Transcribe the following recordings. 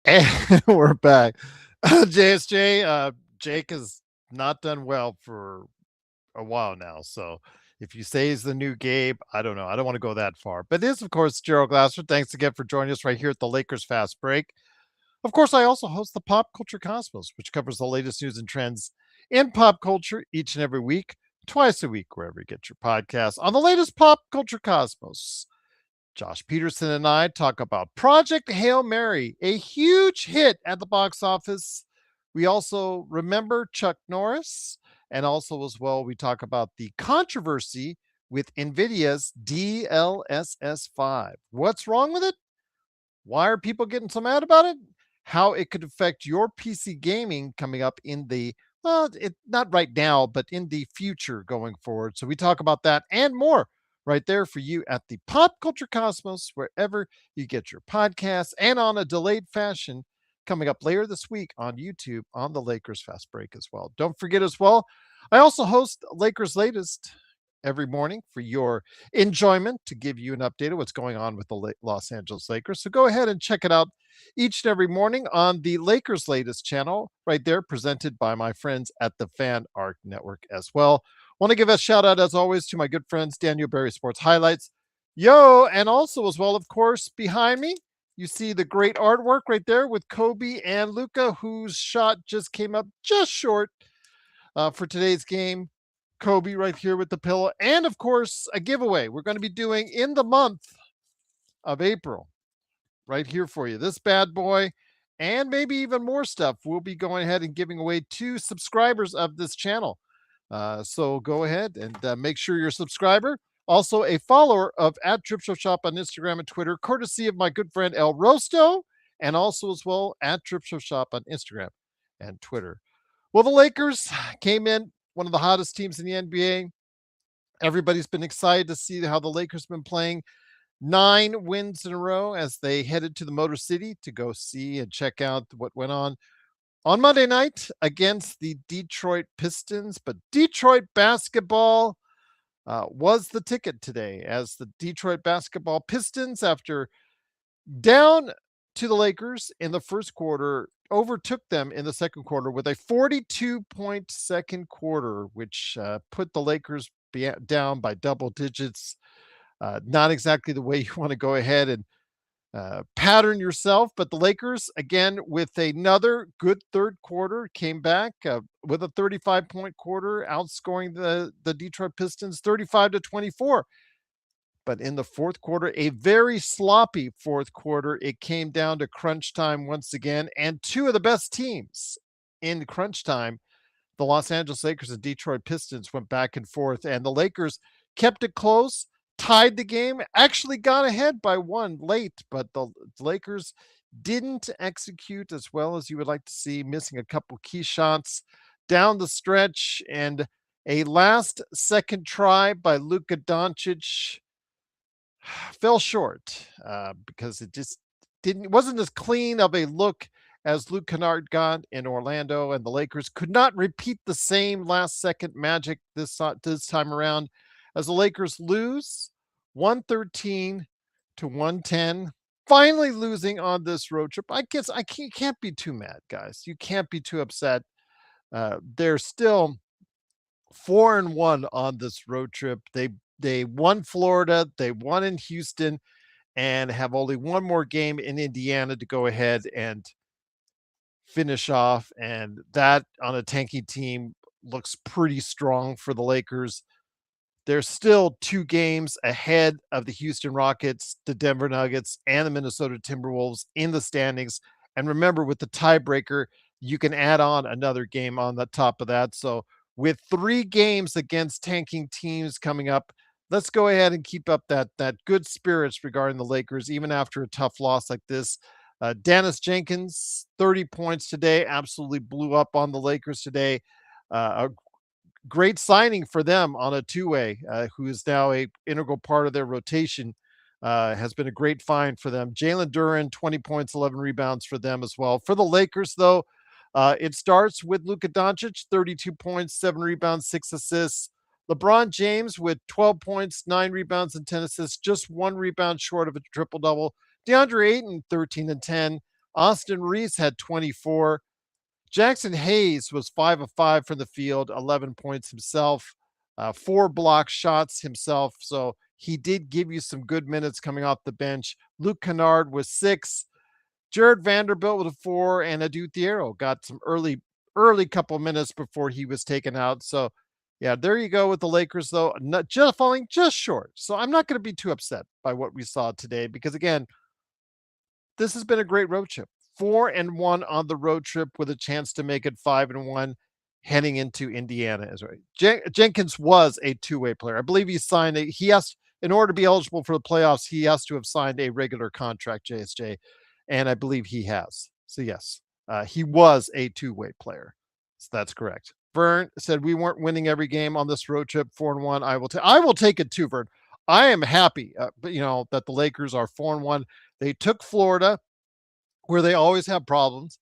And we're back. JSJ, Jake has not done well for a while now. So if you say he's the new Gabe, I don't know. I don't want to go that far. But it is, of course, Gerald Glasser. Thanks again for joining us right here at the Lakers Fast Break. Of course, I also host the Pop Culture Cosmos, which covers the latest news and trends in pop culture each and every week, twice a week, wherever you get your podcasts. On the latest Pop Culture Cosmos, Josh Peterson and I talk about Project Hail Mary, a huge hit at the box office. We also remember Chuck Norris, and also, as well, we talk about the controversy with NVIDIA's DLSS 5. What's wrong with it? Why are people getting so mad about it? How it could affect your PC gaming coming up in the, well, not right now, but in the future going forward. So we talk about that and more right there for you at the Pop Culture Cosmos, wherever you get your podcasts, and on a delayed fashion coming up later this week on YouTube on the Lakers Fast Break as well. Don't forget as well, I also host Lakers Latest every morning for your enjoyment to give you an update of what's going on with the Los Angeles Lakers. So go ahead and check it out each and every morning on the Lakers Latest channel right there, presented by my friends at the Fan Art Network as well. Want to give a shout out, as always, to my good friends, Daniel Berry Sports Highlights. Yo, and also, as well, of course, behind me, you see the great artwork right there with Kobe and Luca, whose shot just came up just short for today's game. Kobe right here with the pillow. And of course, a giveaway we're going to be doing in the month of April right here for you. This bad boy and maybe even more stuff we'll be going ahead and giving away to subscribers of this channel. So go ahead and make sure you're a subscriber. Also, a follower of at Trip Show Shop on Instagram and Twitter, courtesy of my good friend El Rosto, and also as well at Trip Show Shop on Instagram and Twitter. Well, the Lakers came in one of the hottest teams in the NBA. Everybody's been excited to see how the Lakers have been playing. 9 wins in a row as they headed to the Motor City to go see and check out what went on Monday night against the Detroit Pistons. But Detroit basketball was the ticket today, as the Detroit basketball Pistons, after down to the Lakers in the first quarter, overtook them in the second quarter with a 42-point second quarter, which put the Lakers down by double digits. Not exactly the way you want to go ahead and pattern yourself, but the Lakers, again, with another good third quarter, came back with a 35-point quarter, outscoring the Detroit Pistons 35-24. But in the fourth quarter, a very sloppy fourth quarter, it came down to crunch time once again. And two of the best teams in crunch time, the Los Angeles Lakers and Detroit Pistons, went back and forth. And the Lakers kept it close, tied the game, actually got ahead by one late. But the Lakers didn't execute as well as you would like to see, missing a couple key shots down the stretch. And a last second try by Luka Doncic fell short because it just wasn't as clean of a look as Luke Kennard got in Orlando, and the Lakers could not repeat the same last second magic this time around, as the Lakers lose 113-110, finally losing on this road trip. I guess can't be too mad, guys. You can't be too upset. They're still 4-1 on this road trip. They won Florida, they won in Houston, and have only one more game in Indiana to go ahead and finish off. And that, on a tanking team, looks pretty strong for the Lakers. They're still 2 games ahead of the Houston Rockets, the Denver Nuggets, and the Minnesota Timberwolves in the standings. And remember, with the tiebreaker, you can add on another game on the top of that. So with 3 games against tanking teams coming up, let's go ahead and keep up that good spirits regarding the Lakers, even after a tough loss like this. Dennis Jenkins, 30 points today, absolutely blew up on the Lakers today. A great signing for them on a two-way, who is now a integral part of their rotation. Has been a great find for them. Jalen Duren, 20 points, 11 rebounds for them as well. For the Lakers, though, it starts with Luka Doncic, 32 points, 7 rebounds, 6 assists. LeBron James with 12 points, 9 rebounds, and 10 assists, just 1 rebound short of a triple-double. DeAndre Ayton, 13 and 10. Austin Reese had 24. Jackson Hayes was 5 of 5 from the field, 11 points himself, 4 block shots himself. So he did give you some good minutes coming off the bench. Luke Kennard was 6. Jared Vanderbilt with a 4, and Adu Thiero got some early couple minutes before he was taken out. So yeah, there you go with the Lakers, though, not just falling just short. So I'm not going to be too upset by what we saw today because again, this has been a great road trip. 4-1 on the road trip with a chance to make it 5-1 heading into Indiana. Is right. Jenkins was a two-way player. I believe he has, in order to be eligible for the playoffs, he has to have signed a regular contract, JSJ, and I believe he has. So yes, he was a two-way player. So that's correct. Vern said we weren't winning every game on this road trip. 4-1. I will take it too, Vern. I am happy, but that the Lakers are 4-1. They took Florida, where they always have problems,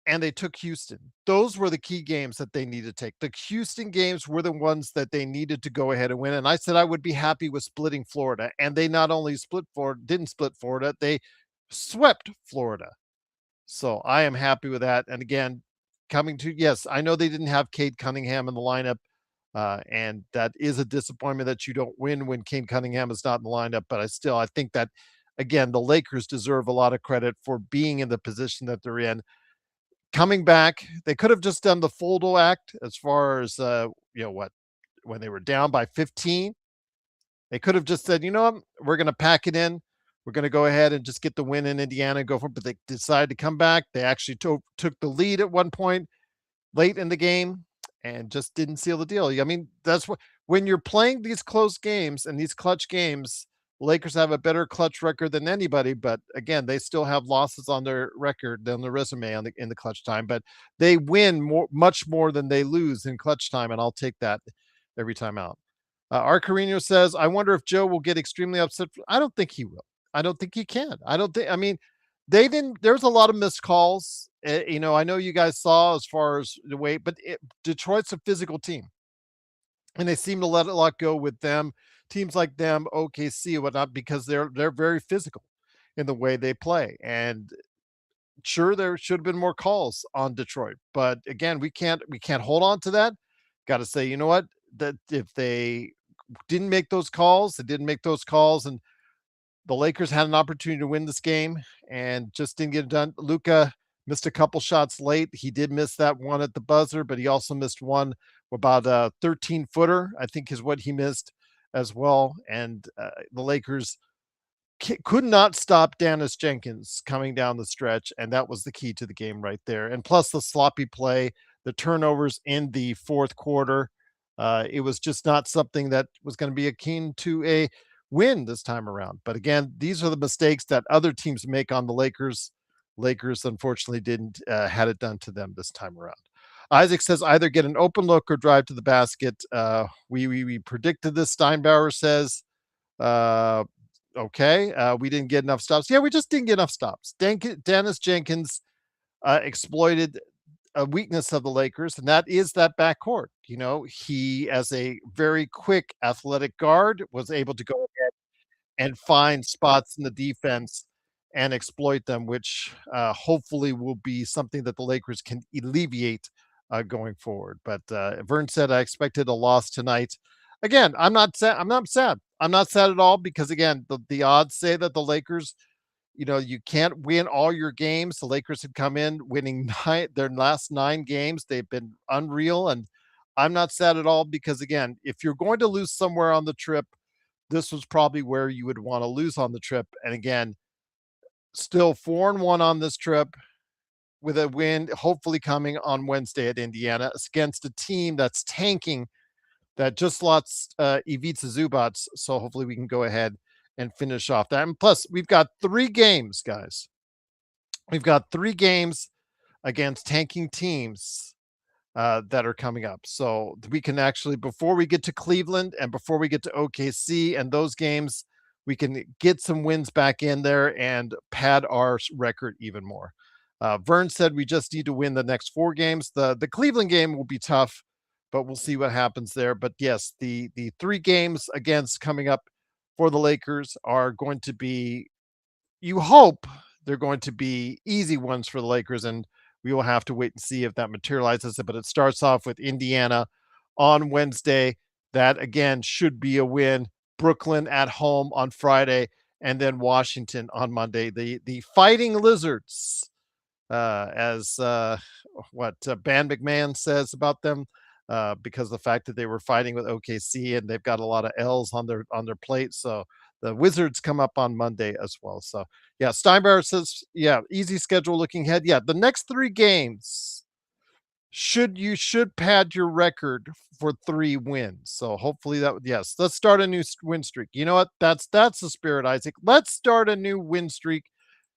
and they took Houston. Those were the key games that they needed to take. The Houston games were the ones that they needed to go ahead and win. And I said I would be happy with splitting Florida. And they not only didn't split Florida, they swept Florida. So I am happy with that. And again, yes, I know they didn't have Cade Cunningham in the lineup. And that is a disappointment that you don't win when Cade Cunningham is not in the lineup. But I think that, again, the Lakers deserve a lot of credit for being in the position that they're in. Coming back, they could have just done the Foldle act as far as, when they were down by 15. They could have just said, you know what, we're going to pack it in. We're going to go ahead and just get the win in Indiana and go for it. But they decided to come back. They actually took the lead at one point late in the game and just didn't seal the deal. I mean, that's what, when you're playing these close games and these clutch games, Lakers have a better clutch record than anybody, but again, they still have losses on their record than the resume in the clutch time. But they win much more than they lose in clutch time, and I'll take that every time out. Our Carino says, "I wonder if Joe will get extremely upset." I don't think he will. I don't think he can. I don't think. I mean, they didn't. There's a lot of missed calls. I know you guys saw as far as the way, but Detroit's a physical team, and they seem to let a lot go with them. Teams like them, OKC, and whatnot, because they're very physical in the way they play. And sure, there should have been more calls on Detroit, but again, we can't hold on to that. Got to say, you know what? That if they didn't make those calls, they didn't make those calls, and the Lakers had an opportunity to win this game and just didn't get it done. Luka missed a couple shots late. He did miss that one at the buzzer, but he also missed one about a 13-footer, I think is what he missed as well. And the Lakers could not stop Dennis Jenkins coming down the stretch, and that was the key to the game right there. And plus the sloppy play, the turnovers in the fourth quarter. It was just not something that was going to be akin to a win this time around. But again, these are the mistakes that other teams make on the Lakers. Lakers unfortunately didn't had it done to them this time around. Isaac says either get an open look or drive to the basket. We predicted this. Steinbauer says, uh, okay, we didn't get enough stops. Yeah, we just didn't get enough stops. Dennis Jenkins exploited a weakness of the Lakers, and that is that backcourt. He, as a very quick athletic guard, was able to go ahead and find spots in the defense and exploit them, which hopefully will be something that the Lakers can alleviate going forward. But Vern said, I expected a loss tonight. Again, I'm not sad. I'm not sad. I'm not sad at all because, again, the odds say that the Lakers, you can't win all your games. The Lakers had come in winning their last 9 games. They've been unreal. And I'm not sad at all because, again, if you're going to lose somewhere on the trip, this was probably where you would want to lose on the trip. And again, still 4-1 on this trip with a win, hopefully coming on Wednesday at Indiana against a team that's tanking that just lost Ivica Zubac. So hopefully we can go ahead and finish off that. And plus, we've got 3 games, guys. We've got 3 games against tanking teams that are coming up. So we can actually, before we get to Cleveland and before we get to OKC and those games, we can get some wins back in there and pad our record even more. Vern said we just need to win the next 4 games. The Cleveland game will be tough, but we'll see what happens there. But yes, the 3 games against coming up for the Lakers are going to be, you hope they're going to be easy ones for the Lakers, and we will have to wait and see if that materializes. But it starts off with Indiana on Wednesday. That again should be a win. Brooklyn at home on Friday, and then Washington on Monday. The Fighting Lizards, as what Ban McMahon says about them, because of the fact that they were fighting with OKC and they've got a lot of L's on their plate. So the Wizards come up on Monday as well. So yeah, Steinbauer says, yeah, easy schedule looking ahead. Yeah, the next 3 games should pad your record for 3 wins. So hopefully that, yes, let's start a new win streak. You know what? That's the spirit, Isaac. Let's start a new win streak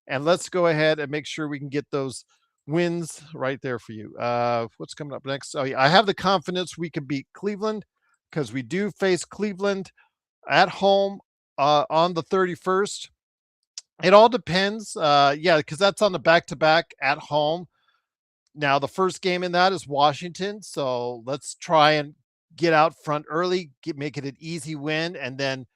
and let's go ahead and make sure we can get those wins right there for you. What's coming up next? Oh, yeah, I have the confidence we can beat Cleveland because we do face Cleveland at home on the 31st. It all depends. Yeah, because that's on the back to back at home. Now, the first game in that is Washington. So let's try and get out front early, make it an easy win, and then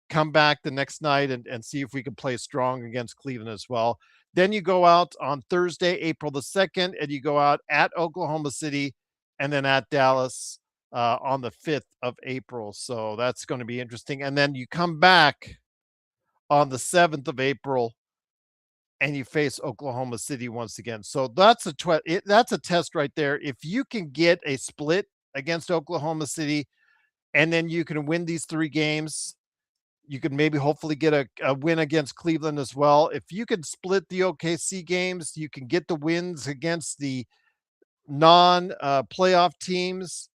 come back the next night and see if we can play strong against Cleveland as well. Then you go out on Thursday, April the 2nd, and you go out at Oklahoma City and then at Dallas on the 5th of April. So that's going to be interesting. And then you come back on the 7th of April and you face Oklahoma City once again. So that's that's a test right there. If you can get a split against Oklahoma City and then you can win these 3 games, you can maybe hopefully get a win against Cleveland as well. If you can split the OKC games, you can get the wins against the non playoff teams.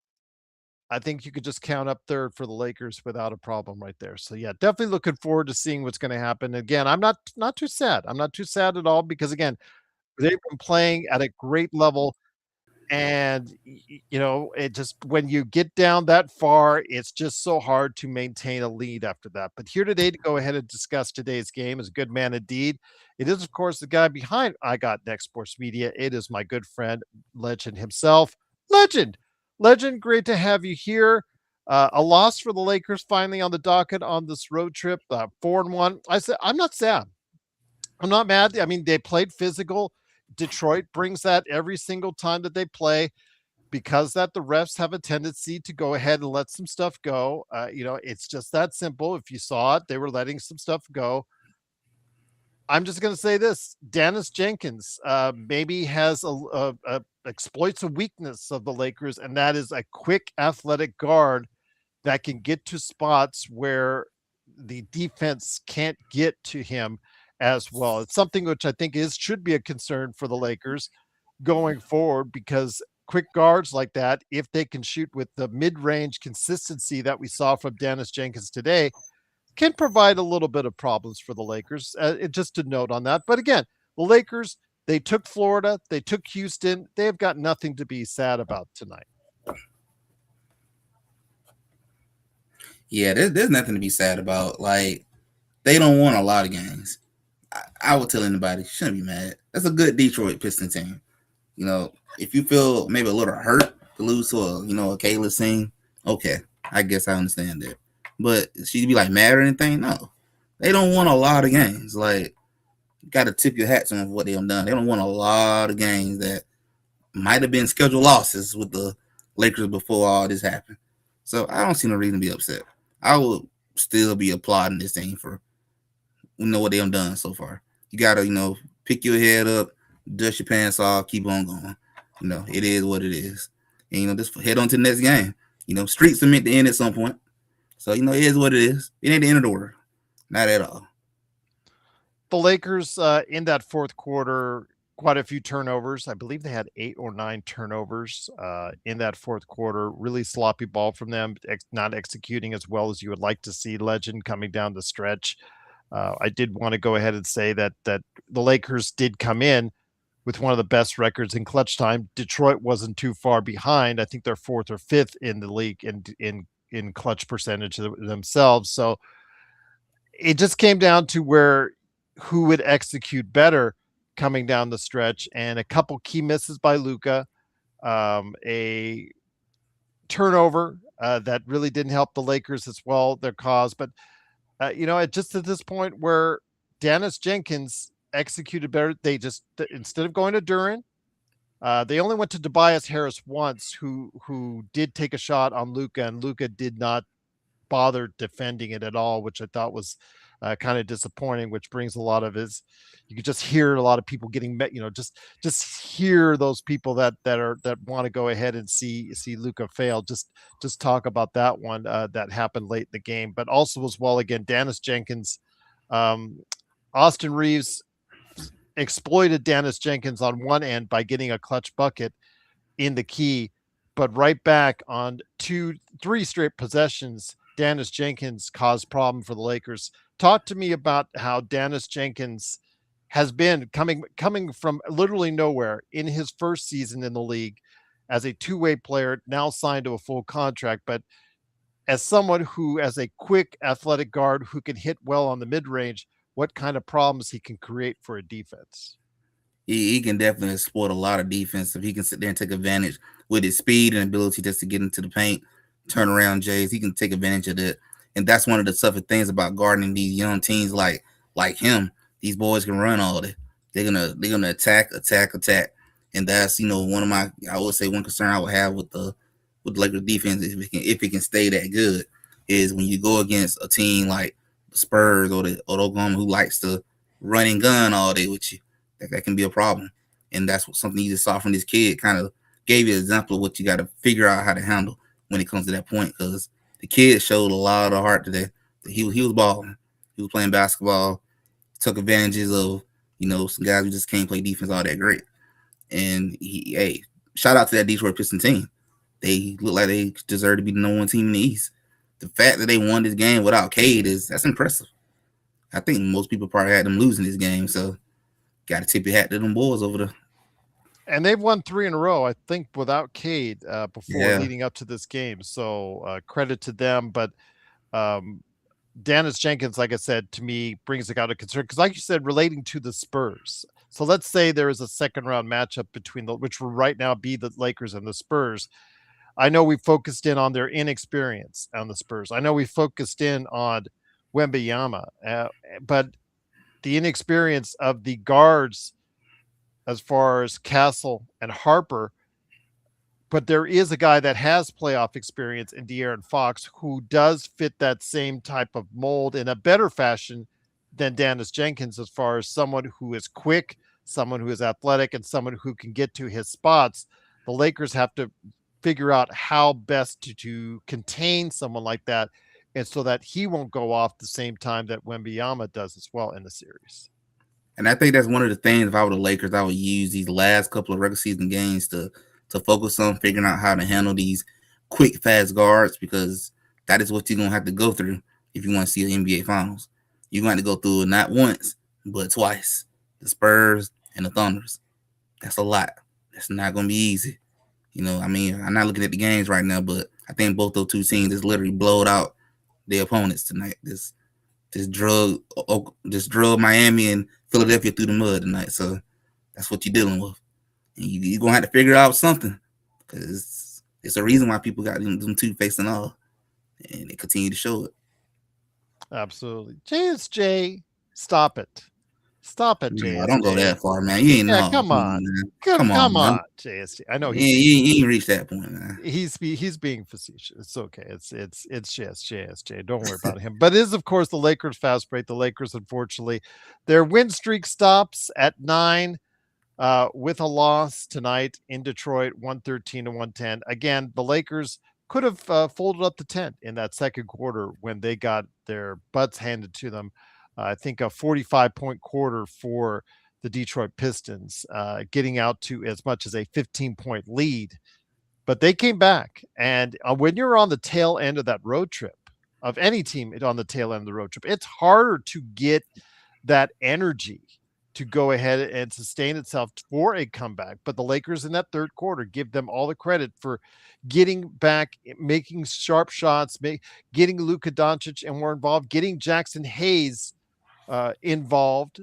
I think you could just count up third for the Lakers without a problem right there. So yeah, definitely looking forward to seeing what's going to happen. Again, I'm not too sad. I'm not too sad at all because again, they've been playing at a great level. And it just, when you get down that far, it's just so hard to maintain a lead after that. But here today to go ahead and discuss today's game is a good man indeed. It is, of course, the guy behind I Got Next Sports Media. It is my good friend, Legend himself. Legend, great to have you here. A loss for the Lakers finally on the docket on this road trip, 4-1. I said, I'm not sad. I'm not mad. I mean, they played physical. Detroit brings that every single time that they play, because that the refs have a tendency to go ahead and let some stuff go. It's just that simple. If you saw it, they were letting some stuff go. I'm just going to say this: Dennis Jenkins maybe has a exploits a weakness of the Lakers, and that is a quick, athletic guard that can get to spots where the defense can't get to him as well. It's something which I think should be a concern for the Lakers going forward, because quick guards like that, if they can shoot with the mid-range consistency that we saw from Dennis Jenkins today, can provide a little bit of problems for the Lakers. Just a note on that. But again, the Lakers, they took Florida, they took Houston. They've got nothing to be sad about tonight. Yeah, there's nothing to be sad about. Like, they don't win a lot of games. I would tell anybody, shouldn't be mad. That's a good Detroit Pistons team. If you feel maybe a little hurt to lose to a Kayla team, okay, I guess I understand that. But she'd be like mad or anything? No, they don't win a lot of games. Like, you got to tip your hat to them for what they've done. They don't win a lot of games that might have been scheduled losses with the Lakers before all this happened. So I don't see no reason to be upset. I would still be applauding this team for what they've done so far. You gotta pick your head up, dust your pants off, keep on going. It is what it is, and just head on to the next game. Streets are meant to end at some point, so it is what it is. It ain't the end of the world, not at all. The Lakers in that fourth quarter, quite a few turnovers. I believe they had 8 or 9 turnovers in that fourth quarter. Really sloppy ball from them, not executing as well as you would like to see. Legend coming down the stretch. I did want to go ahead and say that the Lakers did come in with one of the best records in clutch time. Detroit wasn't too far behind. I think they're 4th or 5th in the league in clutch percentage themselves. So it just came down to who would execute better coming down the stretch, and a couple key misses by Luka, a turnover that really didn't help the Lakers as well, their cause. But it just at this point where Dennis Jenkins executed better. They just instead of going to Duran, they only went to Tobias Harris once, who did take a shot on Luka, and Luka did not bother defending it at all, which I thought was kind of disappointing. Which brings a lot of his. You could just hear a lot of people getting met. Just hear those people that want to go ahead and see Luka fail. Just talk about that one that happened late in the game, but also as well again, Dennis Jenkins, um, Austin Reeves exploited Dennis Jenkins on one end by getting a clutch bucket in the key, but right back on three straight possessions, Dennis Jenkins caused problem for the Lakers. Talk to me about how Dennis Jenkins has been coming from literally nowhere in his first season in the league as a two-way player, now signed to a full contract, but as someone who, as a quick athletic guard who can hit well on the mid-range, what kind of problems he can create for a defense. He can definitely exploit a lot of defense if he can sit there and take advantage with his speed and ability just to get into the paint, turn around Jays. He can take advantage of that. And that's one of the tougher things about guarding these young teams like him. These boys can run all day. They're gonna attack. And that's one of my, I would say, one concern I would have with the Lakers defense, if it can stay that good, is when you go against a team like the Spurs or the Oklahoma, who likes to run and gun all day with you. That can be a problem. And that's something you just saw from this kid. Kind of gave you an example of what you got to figure out how to handle when it comes to that point. Because the kid showed a lot of heart today. He was balling. He was playing basketball. Took advantages of some guys who just can't play defense all that great. And shout out to that Detroit Pistons team. They look like they deserve to be the number one team in the East. The fact that they won this game without Cade that's impressive. I think most people probably had them losing this game, so got to tip your hat to them boys over there. And they've won 3 in a row, I think, without Cade before Yeah. leading up to this game. So credit to them. But Dennis Jenkins, like I said, to me brings it out of concern because, like you said, relating to the Spurs. So let's say there is a second round matchup between which will right now be the Lakers and the Spurs. I know we focused in on their inexperience on the Spurs. I know we focused in on Wembanyama, but the inexperience of the guards as far as Castle and Harper, but there is a guy that has playoff experience in De'Aaron Fox who does fit that same type of mold in a better fashion than Dennis Jenkins, as far as someone who is quick, someone who is athletic, and someone who can get to his spots. The Lakers have to figure out how best to contain someone like that, and so that he won't go off the same time that Wembanyama does as well in the series. And I think that's one of the things, if I were the Lakers, I would use these last couple of regular season games to focus on figuring out how to handle these quick, fast guards, because that is what you're going to have to go through if you want to see the NBA Finals. You're going to go through it not once, but twice. The Spurs and the Thunders. That's a lot. That's not going to be easy. I'm not looking at the games right now, but I think both those two teams just literally blowed out their opponents tonight. Just drug Miami and Philadelphia through the mud tonight. So that's what you're dealing with. And you're going to have to figure out something, because it's a reason why people got them two facing all, and they continue to show it. Absolutely. JSJ, stop it. Stop it, No, don't go JSJ. that far, man. You ain't Yeah, know. come on. Man. Come man. on, JSJ. I know You ain't reached that point, man. he's being facetious. It's okay. It's just JSJ. Don't worry about him. But it is, of course, the Lakers fast break. The Lakers, unfortunately, their win streak stops at 9 with a loss tonight in Detroit, 113-110. Again, the Lakers could have folded up the tent in that second quarter when they got their butts handed to them. I think a 45-point quarter for the Detroit Pistons, getting out to as much as a 15-point lead. But they came back. And when you're on the tail end of that road trip, of any team on the tail end of the road trip, it's harder to get that energy to go ahead and sustain itself for a comeback. But the Lakers in that third quarter, give them all the credit for getting back, making sharp shots, getting Luka Doncic and more involved, getting Jackson Hayes involved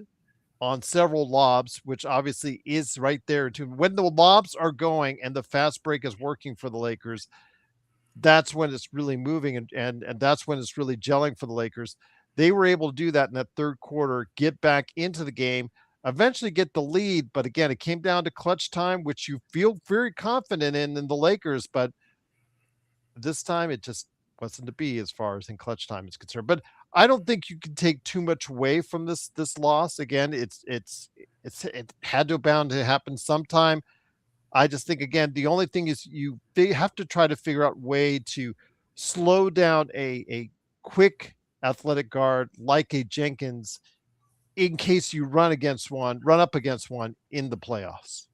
on several lobs, which obviously is right there too. When the lobs are going and the fast break is working for the Lakers, that's when it's really moving, and that's when it's really gelling for the Lakers. They were able to do that in that third quarter, get back into the game. eventually get the lead. But again, it came down to clutch time, which you feel very confident in the Lakers. But this time it just wasn't to be as far as in clutch time is concerned. But I don't think you can take too much away from this loss. Again, it had to bound to happen sometime. I just think again, the only thing is they have to try to figure out way to slow down a quick athletic guard like a Jenkins in case you run up against one in the playoffs.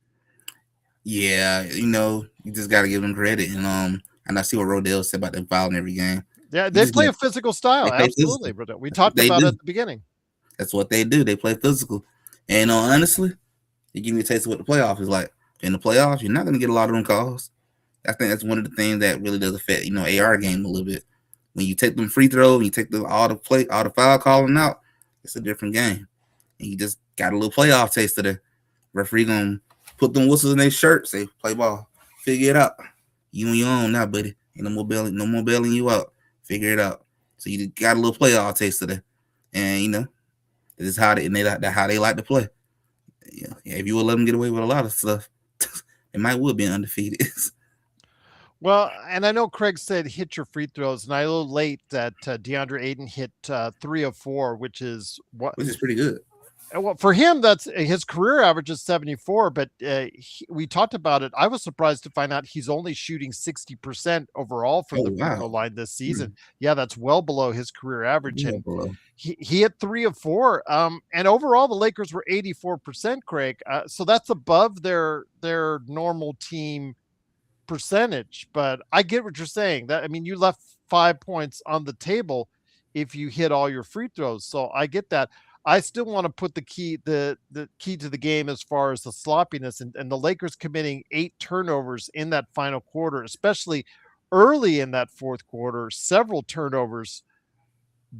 Yeah, you just gotta give them credit. And I see what Rodell said about them fouling every game. Yeah, You they just play got a physical style, they play physical. absolutely. But we That's what talked they about it do. at the beginning. That's what they do. They play physical. And honestly, you give me a taste of what the playoff is like. In the playoffs, you're not gonna get a lot of them calls. I think that's one of the things that really does affect, AR game a little bit. When you take them free throws, and you take all the foul calling out, it's a different game. And you just got a little playoff taste of the referee gonna put them whistles in their shirt, say play ball, figure it out. You on your own now, buddy. Ain't no more bailing you out. Figure it out. So you got a little playoff taste of that, and this is how that's how they like to play. Yeah, if you would let them get away with a lot of stuff, they might would be undefeated. Well, and I know Craig said hit your free throws, and I a little late that DeAndre Ayton hit 3 of 4, which is what. Which is pretty good. Well, for him, that's his career average is 74. But we talked about it. I was surprised to find out he's only shooting 60% overall from Oh the free throw wow. line this season. Hmm. Yeah, that's well below his career average, Yeah, and below. he hit 3 of 4. And overall, the Lakers were 84%, Craig. So that's above their normal team percentage. But I get what you're saying. That I mean, you left 5 points on the table if you hit all your free throws. So I get that. I still want to put the key to the game as far as the sloppiness and the Lakers committing 8 turnovers in that final quarter, especially early in that fourth quarter, several turnovers.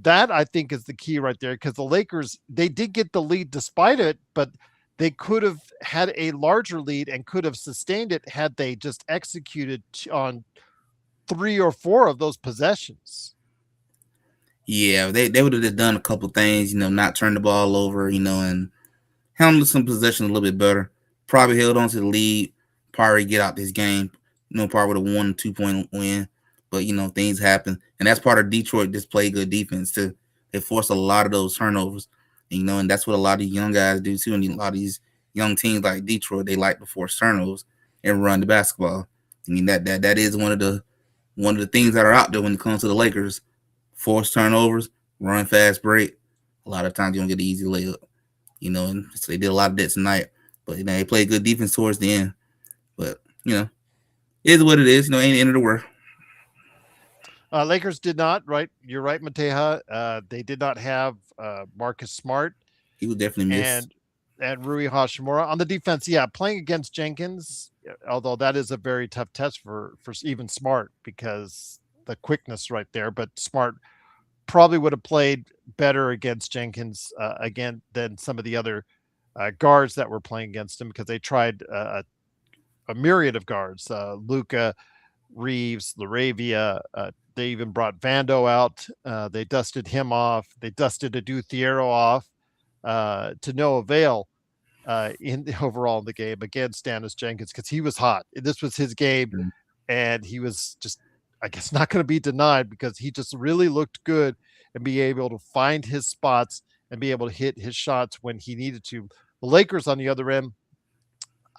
That I think is the key right there because the Lakers they did get the lead despite it, but they could have had a larger lead and could have sustained it had they just executed on 3 or 4 of those possessions. Yeah, they would have just done a couple things, not turn the ball over, and handle some possession a little bit better. Probably held on to the lead, probably get out this game, probably with a 1 2 point win. But things happen. And that's part of Detroit just play good defense too. They force a lot of those turnovers. And that's what a lot of these young guys do too. And a lot of these young teams like Detroit, they like to force turnovers and run the basketball. I mean that is one of the things that are out there when it comes to the Lakers. Force turnovers, run fast break. A lot of times you don't get the easy layup. And so they did a lot of that tonight. But they played good defense towards the end. But it is what it is. Ain't the end of the world. Lakers did not, right? You're right, Mateja. They did not have Marcus Smart He was definitely missed. and Rui Hashimura on the defense. Yeah, playing against Jenkins, although that is a very tough test for even Smart because the quickness right there. But Smart probably would have played better against Jenkins again than some of the other guards that were playing against him because they tried a myriad of guards. Luca, Reeves, Laravia. They even brought Vando out. They dusted him off. They dusted Adu Thiero off to no avail in the overall in the game against Stannis Jenkins because he was hot. This was his game, Mm-hmm. and he was just, I guess, not going to be denied because he just really looked good and be able to find his spots and be able to hit his shots when he needed to. The Lakers, on the other end,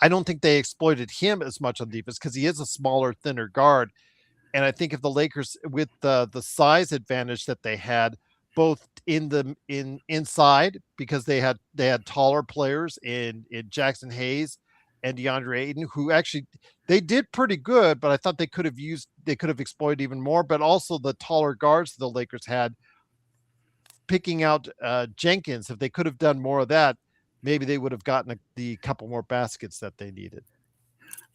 I don't think they exploited him as much on defense because he is a smaller, thinner guard. And I think if the Lakers, with the size advantage that they had, both in inside because they had taller players in Jackson Hayes and DeAndre Ayton, who actually they did pretty good, but I thought they could have exploited even more. But also the taller guards the Lakers had, picking out Jenkins, if they could have done more of that, maybe they would have gotten the couple more baskets that they needed.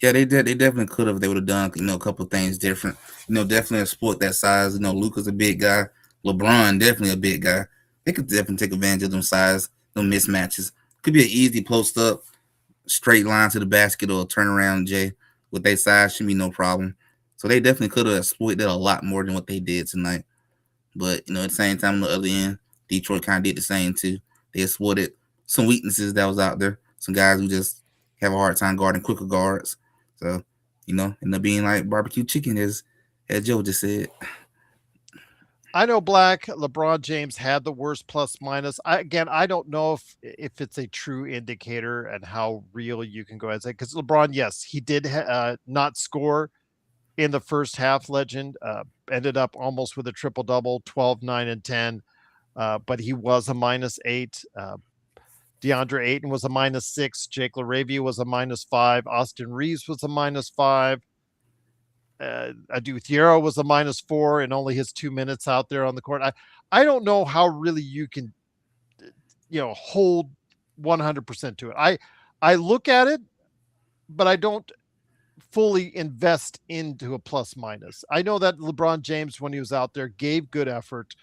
Yeah, they did. They definitely could have. They would have done, a couple of things different. Definitely a sport that size. Luka's a big guy. LeBron definitely a big guy. They could definitely take advantage of them size, them mismatches. Could be an easy post up, straight line to the basket or a turnaround J with their size should be no problem. So they definitely could have exploited that a lot more than what they did tonight. But at the same time, on the other end, Detroit kind of did the same too. They exploited some weaknesses that was out there. Some guys who just have a hard time guarding quicker guards. So, end up being like barbecue chicken, as Joe just said. I know Black LeBron James had the worst plus minus. I don't know if it's a true indicator and how real you can go ahead and say, because LeBron, yes, he did not score in the first half. Legend ended up almost with a triple double, 12, 9, and 10. But he was a -8. DeAndre Ayton was a -6. Jake LaRavia was a -5. Austin Reeves was a -5. Adu Thiero was a -4 in only his 2 minutes out there on the court. I don't know how really you can, hold 100% to it. I look at it, but I don't fully invest into a plus minus. I know that LeBron James, when he was out there, gave good effort.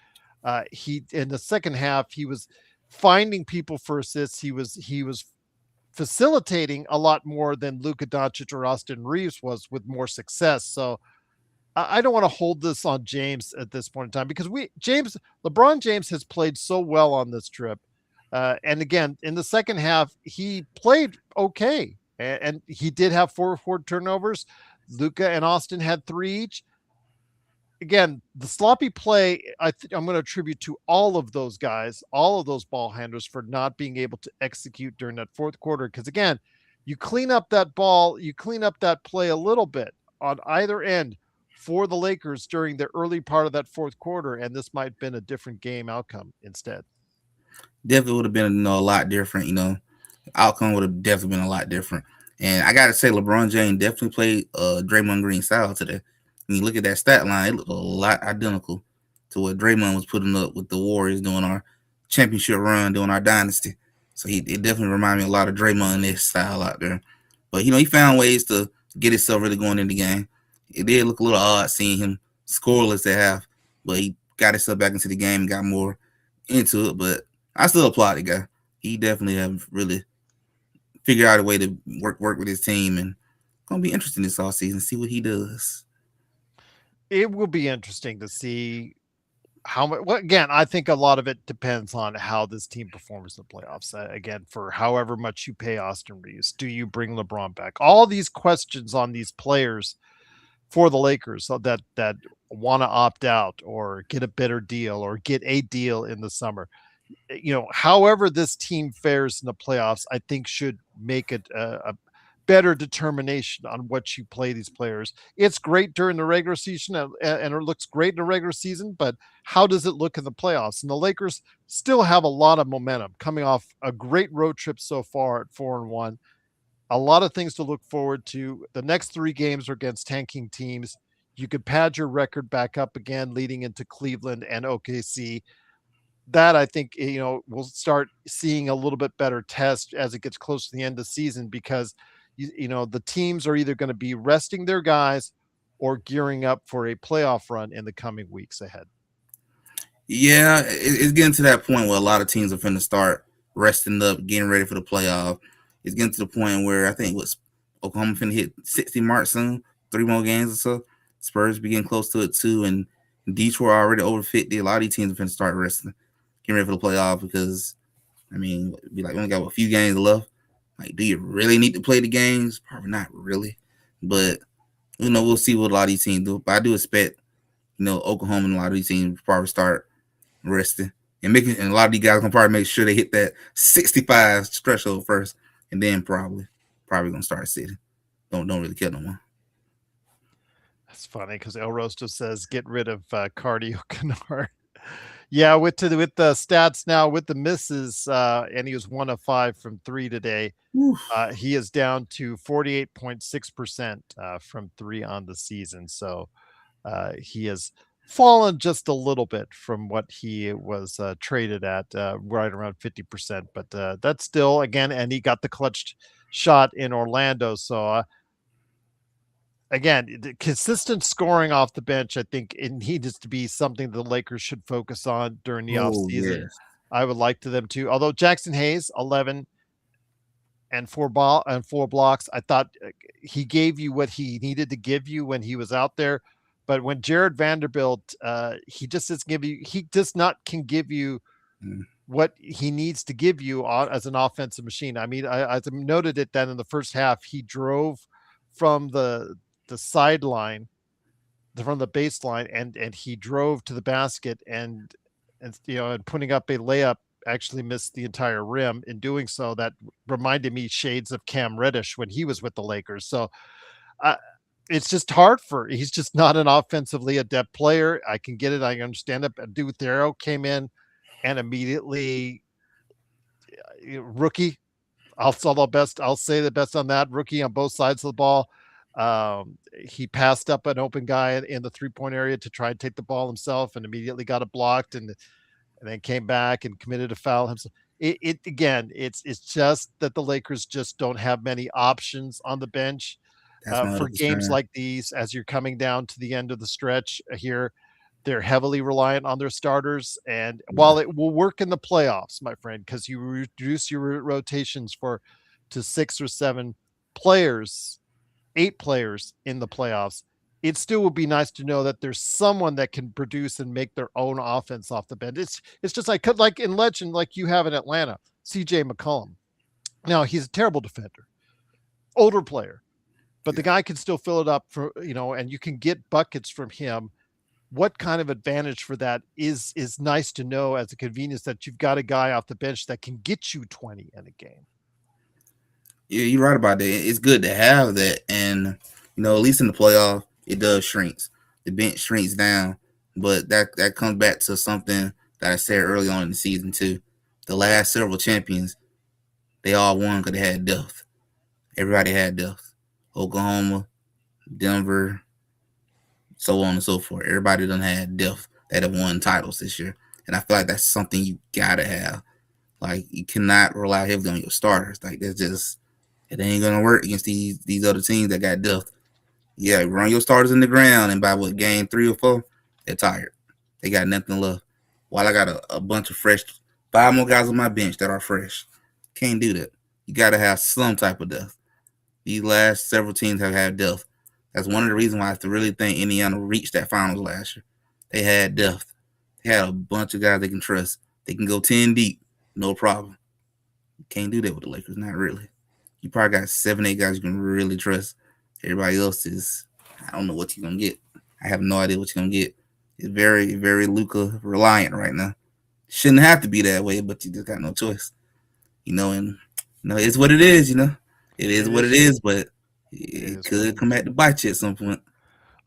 He in the second half, he was finding people for assists. He was facilitating a lot more than Luka Doncic or Austin Reeves was with more success. So I don't want to hold this on James at this point in time because LeBron James has played so well on this trip. And again, in the second half, he played okay. And he did have four turnovers. Luka and Austin had 3 each. Again, the sloppy play, I'm going to attribute to all of those guys, all of those ball handlers for not being able to execute during that fourth quarter. Because again, you clean up that ball, you clean up that play a little bit on either end for the Lakers during the early part of that fourth quarter, and this might have been a different game outcome instead. Definitely would have been a lot different. Outcome would have definitely been a lot different. And I gotta say, LeBron James definitely played Draymond Green style today. When you look at that stat line, it looked a lot identical to what Draymond was putting up with the Warriors doing our championship run, doing our dynasty. So it definitely reminded me a lot of Draymond in this style out there. But he found ways to get himself really going in the game. It did look a little odd seeing him scoreless at half, but he got himself back into the game and got more into it. But I still applaud the guy. He definitely have really figured out a way to work with his team, and gonna be interesting this off season. See what he does. It will be interesting to see how much. Well, again, I think a lot of it depends on how this team performs in the playoffs. Again, for however much you pay Austin Reeves, do you bring LeBron back? All these questions on these players for the Lakers so that want to opt out or get a better deal or get a deal in the summer. However this team fares in the playoffs, I think should make it a better determination on what you play these players. It's great during the regular season and it looks great in the regular season, but how does it look in the playoffs? And the Lakers still have a lot of momentum coming off a great road trip so far at 4-1. A lot of things to look forward to. The next 3 games are against tanking teams. You could pad your record back up again leading into Cleveland and OKC. That I think, we'll start seeing a little bit better test as it gets close to the end of the season because the teams are either going to be resting their guys or gearing up for a playoff run in the coming weeks ahead. Yeah, it's getting to that point where a lot of teams are finna start resting up, getting ready for the playoff. It's getting to the point where I think what's Oklahoma finna hit 60 mark soon, 3 more games or so. Spurs be getting close to it too, and Detroit already over 50. A lot of these teams are finna start resting, getting ready for the playoff because it'd be like we only got a few games left. Like, do you really need to play the games? Probably not really, but we'll see what a lot of these teams do. But I do expect Oklahoma and a lot of these teams probably start resting and a lot of these guys gonna probably make sure they hit that 65 threshold first, and then probably gonna start sitting. Don't really care no more. That's funny because El Rosto says get rid of Cardio Kennard. Yeah, with the stats now with the misses, and he was 1 of 5 from 3 today. He is down to 48.6% from 3 on the season. So he has fallen just a little bit from what he was traded at, right around 50%. But that's still, again, and he got the clutch shot in Orlando. So again, the consistent scoring off the bench, I think it needs to be something the Lakers should focus on during the Oh offseason. yes. I would like to them too. Although Jackson Hayes, 11 and 4 blocks, I thought he gave you what he needed to give you when he was out there. But when Jared Vanderbilt, he just doesn't give you. He just not can give you what he needs to give you as an offensive machine. I mean, I noted it that in the first half he drove from the sideline, from the baseline, and he drove to the basket, and and putting up a layup, actually missed the entire rim in doing so. That reminded me shades of Cam Reddish when he was with the Lakers. So uh, it's just hard for, he's just not an offensively adept player. I can get it. I understand it. But Duthero came in and immediately, rookie. I'll say the best on that rookie on both sides of the ball. He passed up an open guy in the 3-point area to try and take the ball himself, and immediately got it blocked, and then came back and committed a foul himself. It again, it's just that the Lakers just don't have many options on the bench That's my other for games concern. like these. As you're coming down to the end of the stretch here, they're heavily reliant on their starters. And Yeah, while it will work in the playoffs, my friend, because you reduce your rotations for to 6 or 7 players, 8 players in the playoffs, it still would be nice to know that there's someone that can produce and make their own offense off the bench. It's just like in legend, like you have in Atlanta, CJ McCollum. Now he's a terrible defender, older player, but the yeah. guy can still fill it up for, and you can get buckets from him. What kind of advantage for that is nice to know as a convenience, that you've got a guy off the bench that can get you 20 in a game. Yeah, you're right about that. It's good to have that, and at least in the playoff, it does shrinks. The bench shrinks down, but that comes back to something that I said early on in the season too. The last several champions, they all won because they had depth. Everybody had depth. Oklahoma, Denver, so on and so forth. Everybody done had depth that have won titles this year, and I feel like that's something you gotta have. Like you cannot rely heavily on your starters. Like that's just it ain't gonna work against these other teams that got depth. Yeah, run your starters in the ground, and by what game 3 or 4, they're tired. They got nothing left. While I got a bunch of fresh, 5 more guys on my bench that are fresh, can't do that. You got to have some type of depth. These last several teams have had depth. That's one of the reasons why I have to really think Indiana reached that finals last year. They had depth. They had a bunch of guys they can trust. They can go 10 deep, no problem. You can't do that with the Lakers, not really. You probably got 7, 8 guys you can really trust. Everybody else is, I don't know what you're gonna get. I have no idea what you're gonna get. It's very, very Luca reliant right now. Shouldn't have to be that way, but you just got no choice. And it's what it is. It is It what it is. is, but It it is what could it come is. back to bite you at some point.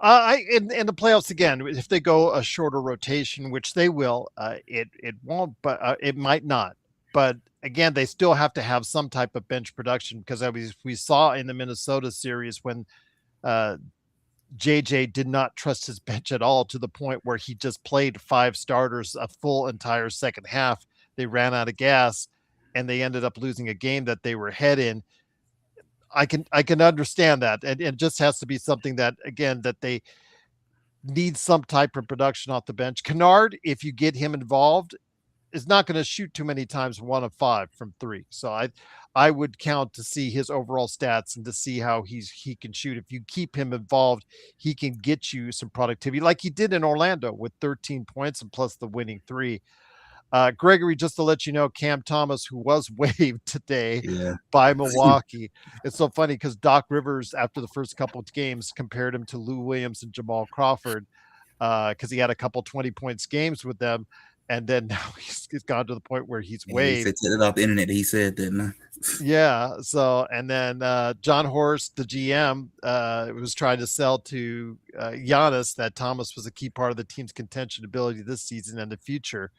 In the playoffs again, if they go a shorter rotation, which they will, it won't, but it might not. But again, they still have to have some type of bench production, because we saw in the Minnesota series when uh, JJ did not trust his bench at all, to the point where he just played 5 starters a full entire second half. They ran out of gas, and they ended up losing a game that they were ahead in. I can understand that, and it just has to be something that, again, that they need some type of production off the bench. Kennard, if you get him involved, is not going to shoot too many times 1 of 5 from 3. So I would count to see his overall stats and to see how he can shoot. If you keep him involved, he can get you some productivity, like he did in Orlando with 13 points and plus the winning 3. Gregory, just to let you know, Cam Thomas, who was waived today Yeah, by Milwaukee. It's so funny because Doc Rivers, after the first couple of games, compared him to Lou Williams and Jamal Crawford, because he had a couple 20 points games with them. And then now he's gone to the point where he's yeah. He waived. said it off the internet. He said that. Nah. Yeah. So, and then John Horst, the GM, was trying to sell to Giannis that Thomas was a key part of the team's contention ability this season and the future.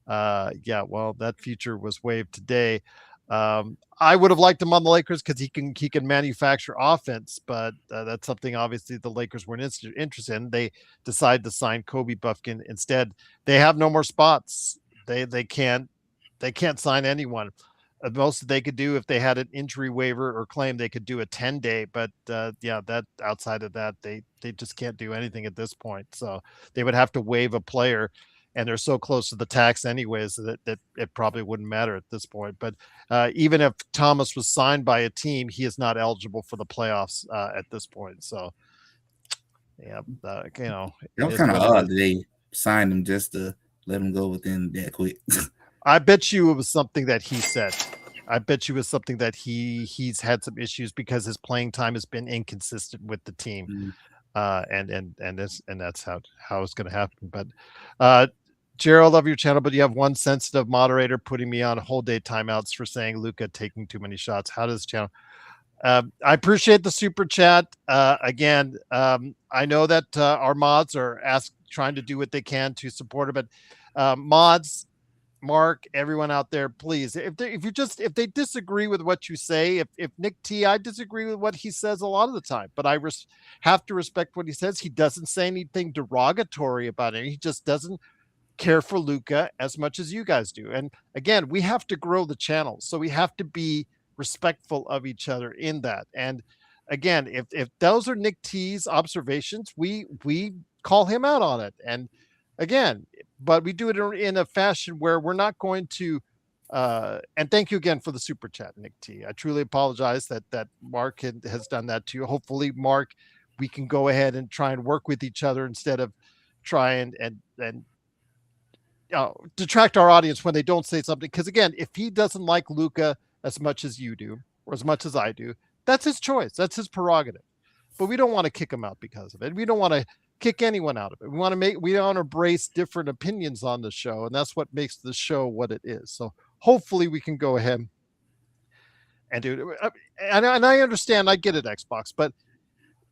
Yeah, well, that future was waived today. I would have liked him on the Lakers because he can manufacture offense, but that's something obviously the Lakers weren't interested in. They decided to sign Kobe Buffkin instead. They have no more spots. They can't sign anyone. Most they could do, if they had an injury waiver or claim, they could do a 10-day, but yeah, that outside of that, they just can't do anything at this point. So they would have to waive a player, and they're so close to the tax anyways that it probably wouldn't matter at this point. But even if Thomas was signed by a team, he is not eligible for the playoffs at this point. So yeah, That it was is kind of what it odd is. that they signed him just to let him go within that quick. I bet you it was something that he said. I bet you it was something that he's had some issues because his playing time has been inconsistent with the team. Mm. That's how it's going to happen. But Gerald, love your channel, but you have one sensitive moderator putting me on whole day timeouts for saying Luka taking too many shots. How does channel? I appreciate the super chat. Again, I know that our mods are trying to do what they can to support it, but mods, Mark, everyone out there, please, if they disagree with what you say, if Nick T, I disagree with what he says a lot of the time, but I have to respect what he says. He doesn't say anything derogatory about it. He just doesn't care for Luka as much as you guys do. And again, we have to grow the channel, so we have to be respectful of each other in that. And again, if those are Nick T's observations, we call him out on it. And again, but we do it in a fashion where we're not going to and thank you again for the super chat, Nick T. I truly apologize that Mark has done that too. Hopefully, Mark, we can go ahead and try and work with each other instead of try and detract our audience when they don't say something. Because again, if he doesn't like Luka as much as you do, or as much as I do, that's his choice. That's his prerogative. But we don't want to kick him out because of it. We don't want to kick anyone out of it. We want to embrace different opinions on the show, and that's what makes the show what it is. So hopefully we can go ahead and do it. And I understand, I get it, Xbox, but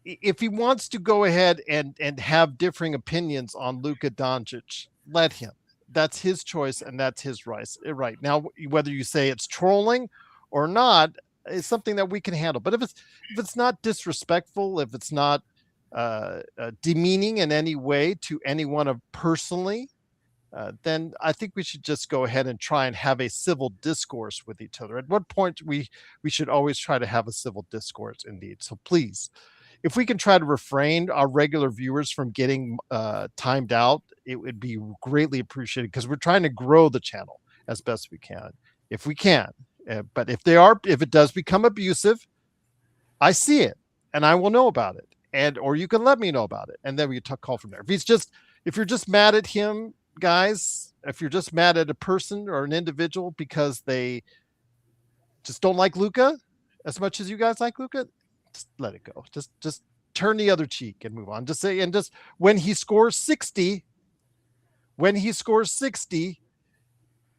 if he wants to go ahead and have differing opinions on Luka Doncic, let him. That's his choice and that's his right. Now, whether you say it's trolling or not is something that we can handle. But if it's not disrespectful, if it's not demeaning in any way to anyone personally, then I think we should just go ahead and try and have a civil discourse with each other. At what point we should always try to have a civil discourse, indeed. So please, if we can try to refrain our regular viewers from getting timed out, it would be greatly appreciated because we're trying to grow the channel as best we can, if we can. But if it does become abusive, I see it and I will know about it, or you can let me know about it, and then we call from there. If you're just mad at him, guys, if you're just mad at a person or an individual because they just don't like Luka as much as you guys like Luka, just let it go. Just turn the other cheek and move on. Just when he scores 60,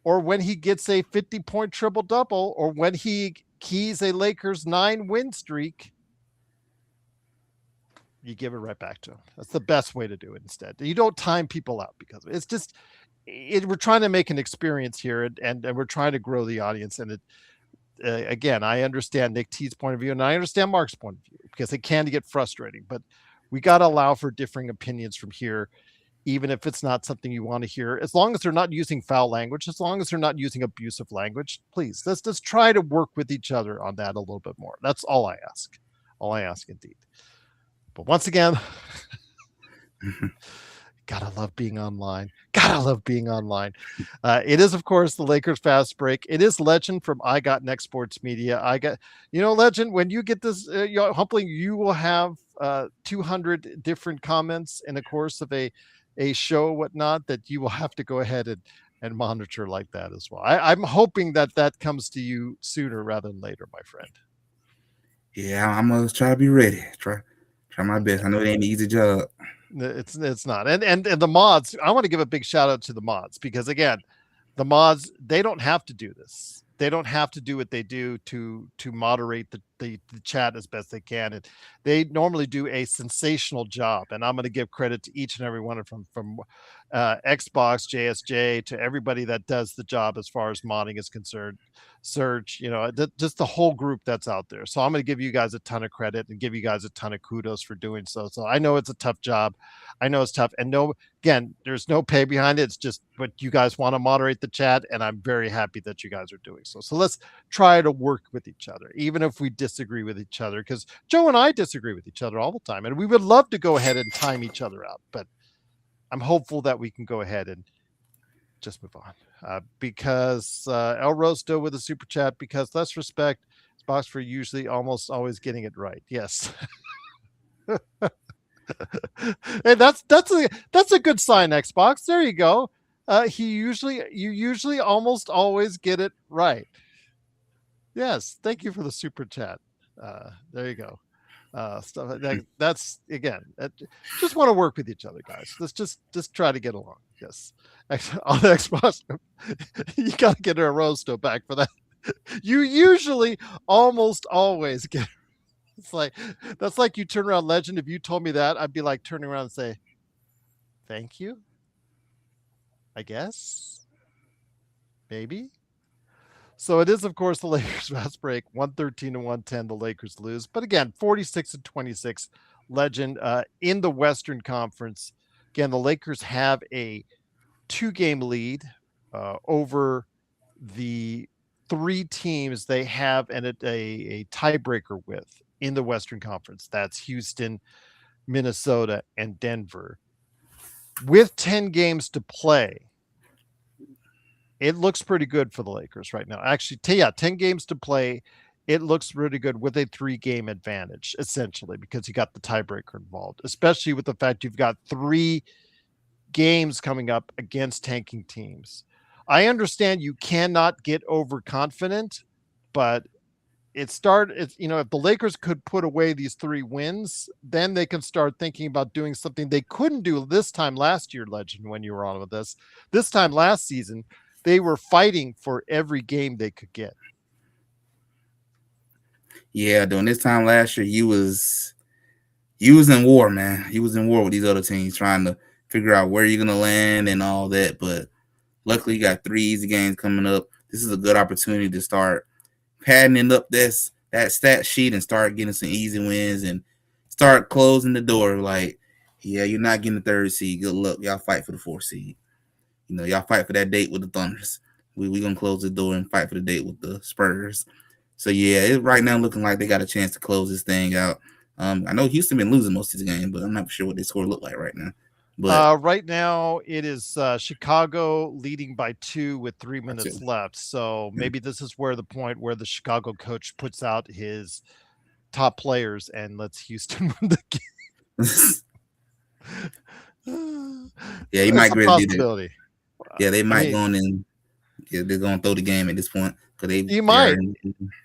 or when he gets a 50-point triple-double, or when he keys a Lakers 9-win streak, you give it right back to him. That's the best way to do it instead. You don't time people out because it's just we're trying to make an experience here, and we're trying to grow the audience. And again, I understand Nick T's point of view, and I understand Mark's point of view, because it can get frustrating, but we got to allow for differing opinions from here, even if it's not something you want to hear, as long as they're not using foul language, as long as they're not using abusive language. Please, let's just try to work with each other on that a little bit more. That's all I ask. All I ask, indeed. But once again, gotta love being online. It is, of course, the Lakers Fast Break. It is Legend from I Got Next Sports Media. Legend, when you get this, hopefully you will have 200 different comments in the course of a show, whatnot, that you will have to go ahead and monitor like that as well. I'm hoping that comes to you sooner rather than later, my friend. Yeah, I'm gonna try to be ready. Try my best. I know it ain't an easy job. It's not. And the mods, I want to give a big shout out to the mods, because again, the mods, they don't have to do this. They don't have to do what they do to moderate the chat as best they can. And they normally do a sensational job. And I'm going to give credit to each and every one of them, from Xbox, JSJ, to everybody that does the job as far as modding is concerned. Search, just the whole group that's out there. So I'm going to give you guys a ton of credit and give you guys a ton of kudos for doing so. So I know it's a tough job. I know it's tough. And again, there's no pay behind it. It's just what you guys want to moderate the chat. And I'm very happy that you guys are doing so. So let's try to work with each other, even if we disagree with each other, because Joe and I disagree with each other all the time. And we would love to go ahead and time each other out. But I'm hopeful that we can go ahead and just move on, because El Rosto with a super chat, because less respect, Xbox for usually almost always getting it right. Yes. And that's a good sign, Xbox. There you go. You usually almost always get it right. Yes, thank you for the super chat. There you go. Stuff that's again. Just want to work with each other, guys. Let's just try to get along. Yes, on Xbox, you got to get a roasto back for that. You usually almost always get. It's like that's like you turn around, Legend. If you told me that, I'd be like turning around and say, "Thank you, I guess, maybe." So it is, of course, the Lakers fast break, 113 to 110. The Lakers lose. But again, 46 and 26, Legend in the Western Conference. Again, the Lakers have a 2-game lead over the 3 teams they have and a tiebreaker with in the Western Conference. That's Houston, Minnesota, and Denver. With 10 games to play, it looks pretty good for the Lakers right now. Actually, 10 games to play. It looks really good with a 3-game advantage, essentially, because you got the tiebreaker involved, especially with the fact you've got 3 games coming up against tanking teams. I understand you cannot get overconfident, but it's if the Lakers could put away these 3 wins, then they can start thinking about doing something they couldn't do this time last year, Legend, when you were on with this. This time last season, they were fighting for every game they could get. Yeah, during this time last year, you was in war, man. You was in war with these other teams, trying to figure out where you're gonna land and all that. But luckily, you got 3 easy games coming up. This is a good opportunity to start padding up that stat sheet and start getting some easy wins and start closing the door. Like, yeah, you're not getting the 3rd seed. Good luck. Y'all fight for the 4th seed. Y'all fight for that date with the Thunders. We gonna close the door and fight for the date with the Spurs. So yeah, it right now looking like they got a chance to close this thing out. I know Houston been losing most of the game, but I'm not sure what their score look like right now. But Right now, it is Chicago leading by 2 with 3 minutes left. So maybe this is where the point where the Chicago coach puts out his top players and lets Houston win the game. yeah, you It's might a be able to do that. possibility. Yeah, they I might mean, go on and they're gonna throw the game at this point because you they're might.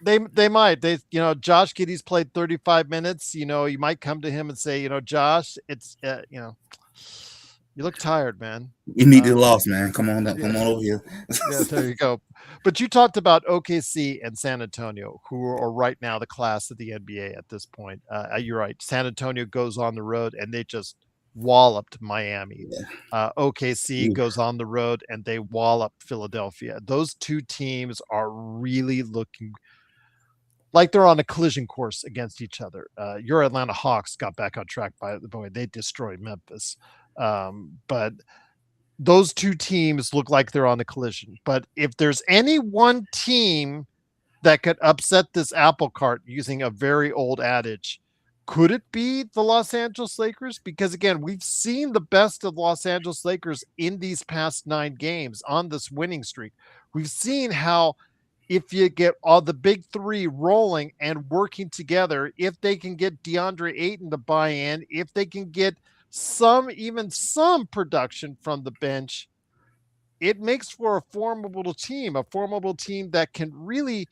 They might. Josh Giddey's played 35 minutes. You might come to him and say, Josh, it's you look tired, man. you need the loss, man. Come on up, Yeah, come on over here. yeah, there you go. But you talked about OKC and San Antonio, who are right now the class of the NBA at this point. You're right. San Antonio goes on the road and they just walloped Miami. OKC Ooh. goes on the road and they wallop Philadelphia. Those 2 teams are really looking like they're on a collision course against each other. Your Atlanta Hawks got back on track by the way they destroyed Memphis. But those 2 teams look like they're on a collision. But if there's any one team that could upset this apple cart using a very old adage, could it be the Los Angeles Lakers? Because again, we've seen the best of Los Angeles Lakers in these past 9 games on this winning streak. We've seen how if you get all the big 3 rolling and working together, if they can get DeAndre Ayton to buy in, if they can get even some production from the bench, it makes for a formidable team that can really,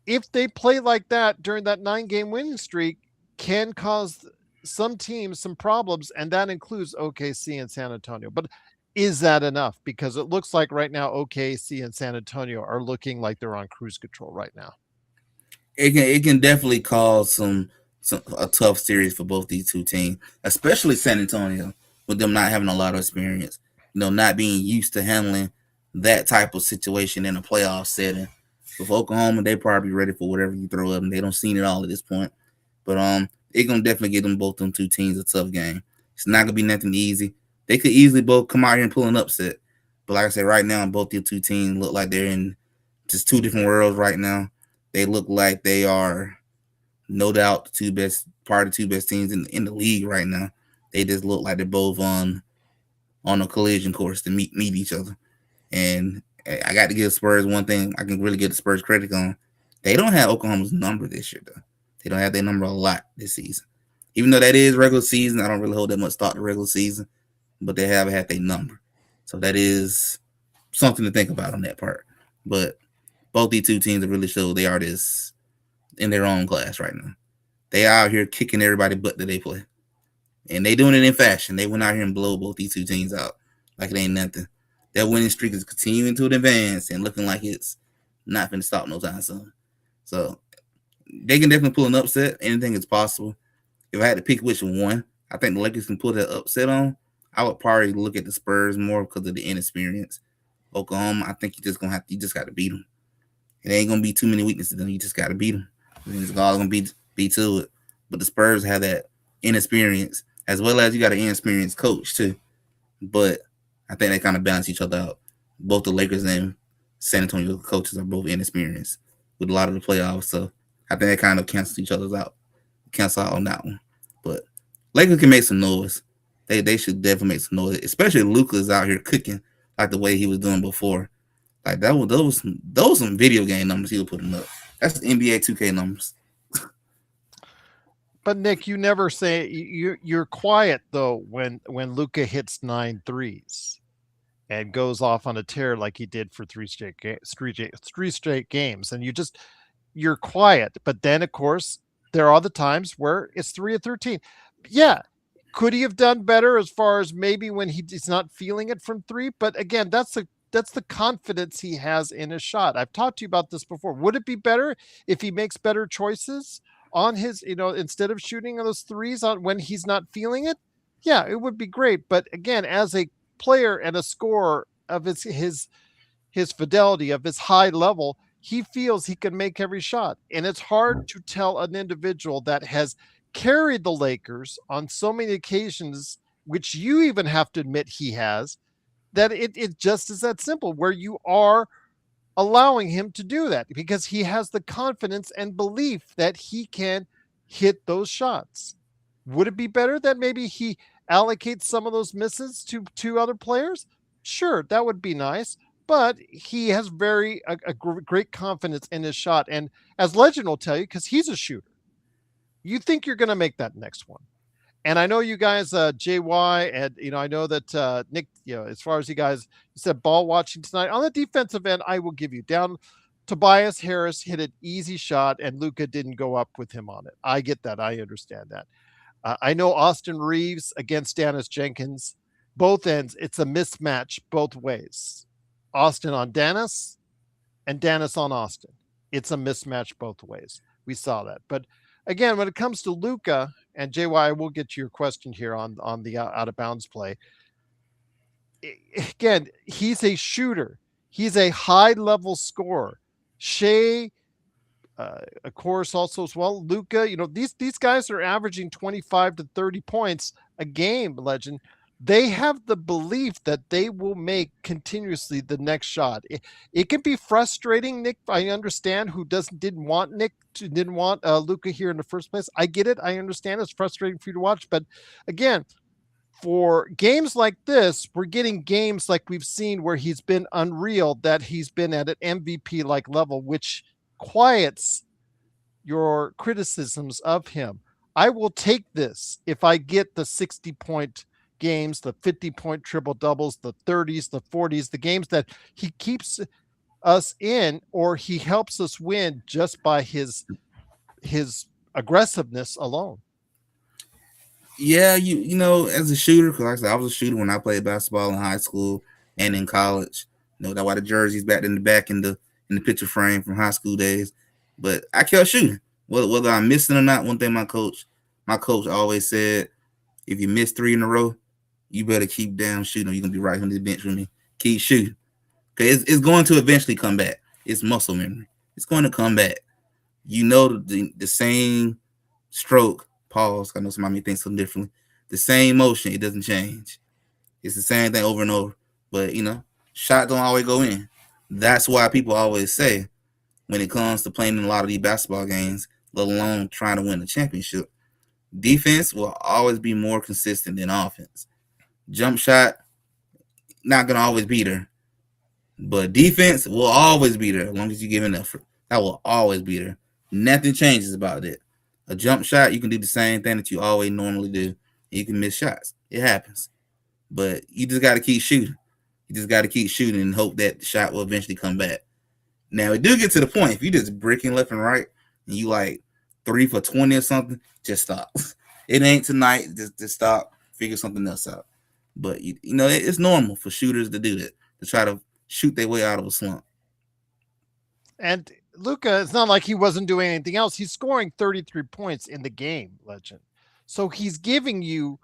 if they play like that during that 9-game winning streak, can cause some teams some problems, and that includes OKC and San Antonio. But is that enough? Because it looks like right now OKC and San Antonio are looking like they're on cruise control right now. It can definitely cause some a tough series for both these 2 teams, especially San Antonio, with them not having a lot of experience, not being used to handling that type of situation in a playoff setting. With Oklahoma, they probably ready for whatever you throw at them. They don't seen it all at this point, but it's gonna definitely give them 2 teams a tough game. It's not gonna be nothing easy. They could easily both come out here and pull an upset, but like I said, right now both the 2 teams look like they're in just 2 different worlds right now. They look like they are no doubt the 2 best part of the 2 best teams in the league right now. They just look like they're both on a collision course to meet each other. And I got to give Spurs one thing I can really give the Spurs credit on. They don't have Oklahoma's number this year, though. They don't have their number a lot this season. Even though that is regular season, I don't really hold that much thought to regular season, but they have had their number. So that is something to think about on that part. But both these two teams have really showed they are this in their own class right now. They out here kicking everybody butt that they play. And they doing it in fashion. They went out here and blow both these two teams out like it ain't nothing. That winning streak is continuing to advance and looking like it's not going to stop no time soon. So they can definitely pull an upset. Anything is possible. If I had to pick which one, I think the Lakers can pull that upset on. I would probably look at the Spurs more because of the inexperience. Oklahoma, I think you just got to beat them. It ain't gonna be too many weaknesses. Then you just got to beat them. It's all gonna be to it. But the Spurs have that inexperience as well as you got an inexperienced coach too. But I think they kind of balance each other out. Both the Lakers and San Antonio coaches are both inexperienced with a lot of the playoffs, so I think they kind of cancel out on that one. But Lakers can make some noise. They should definitely make some noise, especially Luka's out here cooking like the way he was doing before. Like those some video game numbers he was putting up. That's NBA 2K numbers. But Nick, you never say you're quiet though when Luka hits 9 threes and goes off on a tear like he did for three straight games, and you're quiet. But then, of course, there are the times where it's 3 of 13. Yeah, could he have done better as far as maybe when he's not feeling it from three? But again, that's the confidence he has in his shot. I've talked to you about this before. Would it be better if he makes better choices on his, instead of shooting those threes on when he's not feeling it? Yeah, it would be great. But again, as a player and a scorer of his fidelity, of his high level, he feels he can make every shot. And it's hard to tell an individual that has carried the Lakers on so many occasions, which you even have to admit he has, that it just is that simple, where you are allowing him to do that because he has the confidence and belief that he can hit those shots. Would it be better that maybe he allocates some of those misses to other players? Sure, that would be nice. But he has great confidence in his shot. And as Legend will tell you, because he's a shooter, you think you're going to make that next one. And I know you guys, JY, and I know that Nick, as far as you guys, you said ball watching tonight. On the defensive end, I will give you down. Tobias Harris hit an easy shot, and Luka didn't go up with him on it. I get that. I understand that. I know Austin Reeves against Dennis Jenkins. Both ends, it's a mismatch both ways. Austin on Dennis and Dennis on Austin. It's a mismatch both ways. We saw that. But again, when it comes to Luka, and JY, I will get to your question here on the out of bounds play. Again, he's a shooter. He's a high level scorer. Shea, of course, also as well. Luka, these guys are averaging 25 to 30 points a game. Legend. They have the belief that they will make continuously the next shot. It can be frustrating, Nick. I understand who didn't want Luka here in the first place. I get it. I understand it's frustrating for you to watch. But again, for games like this, we're getting games like we've seen where he's been unreal, that he's been at an MVP like level, which quiets your criticisms of him. I will take this if I get the 60-point games, the 50-point triple doubles, the 30s, the 40s, the games that he keeps us in, or he helps us win just by his aggressiveness alone. Yeah, as a shooter, because like I said, I was a shooter when I played basketball in high school and in college. That's why the jersey's back in the picture frame from high school days. But I kept shooting, whether I'm missing or not. One thing my coach always said: if you miss 3 in a row, you better keep down shooting, or you're gonna be right on the bench with me. Keep shooting, because it's going to eventually come back. It's muscle memory. It's going to come back. The same stroke. Pause. I know somebody thinks something differently. The same motion, it doesn't change. It's the same thing over and over. But shot don't always go in. That's why people always say, when it comes to playing in a lot of these basketball games, let alone trying to win a championship, defense will always be more consistent than offense. Jump shot, not gonna always be there. But defense will always be there as long as you give an effort. That will always be there. Nothing changes about it. A jump shot, you can do the same thing that you always normally do. You can miss shots. It happens. But you just got to keep shooting. You just got to keep shooting and hope that the shot will eventually come back. Now it do get to the point if you just bricking left and right and you like 3 for 20 or something, just stop. It ain't tonight. Just stop. Figure something else out. But it's normal for shooters to do that, to try to shoot their way out of a slump. And Luka, it's not like he wasn't doing anything else. He's scoring 33 points in the game, Legend. So he's giving you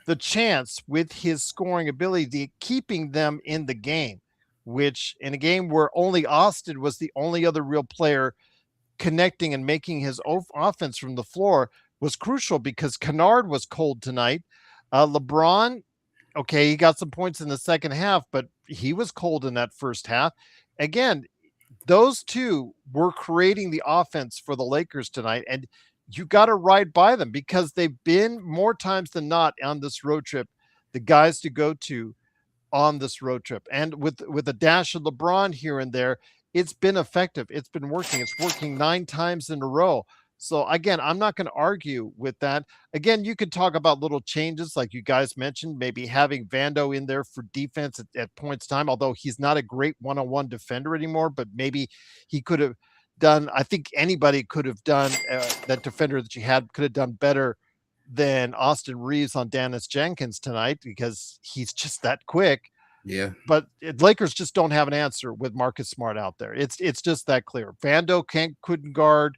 the chance with his scoring ability, keeping them in the game, which in a game where only Austin was the only other real player connecting and making his offense from the floor was crucial because Kennard was cold tonight. LeBron, okay, he got some points in the second half, but he was cold in that first half. Again, those two were creating the offense for the Lakers tonight. And you got to ride by them because they've been more times than not on this road trip, the guys to go to on this road trip. And with a dash of LeBron here and there, it's been effective. It's been working. It's working 9 times in a row. So again, I'm not going to argue with that. Again, you could talk about little changes like you guys mentioned, maybe having Vando in there for defense at points time, although he's not a great one-on-one defender anymore, but maybe he could have done, I think anybody could have done that defender that you had could have done better than Austin Reeves on Dennis Jenkins tonight because he's just that quick. Yeah. But Lakers just don't have an answer with Marcus Smart out there. It's just that clear. Vando couldn't guard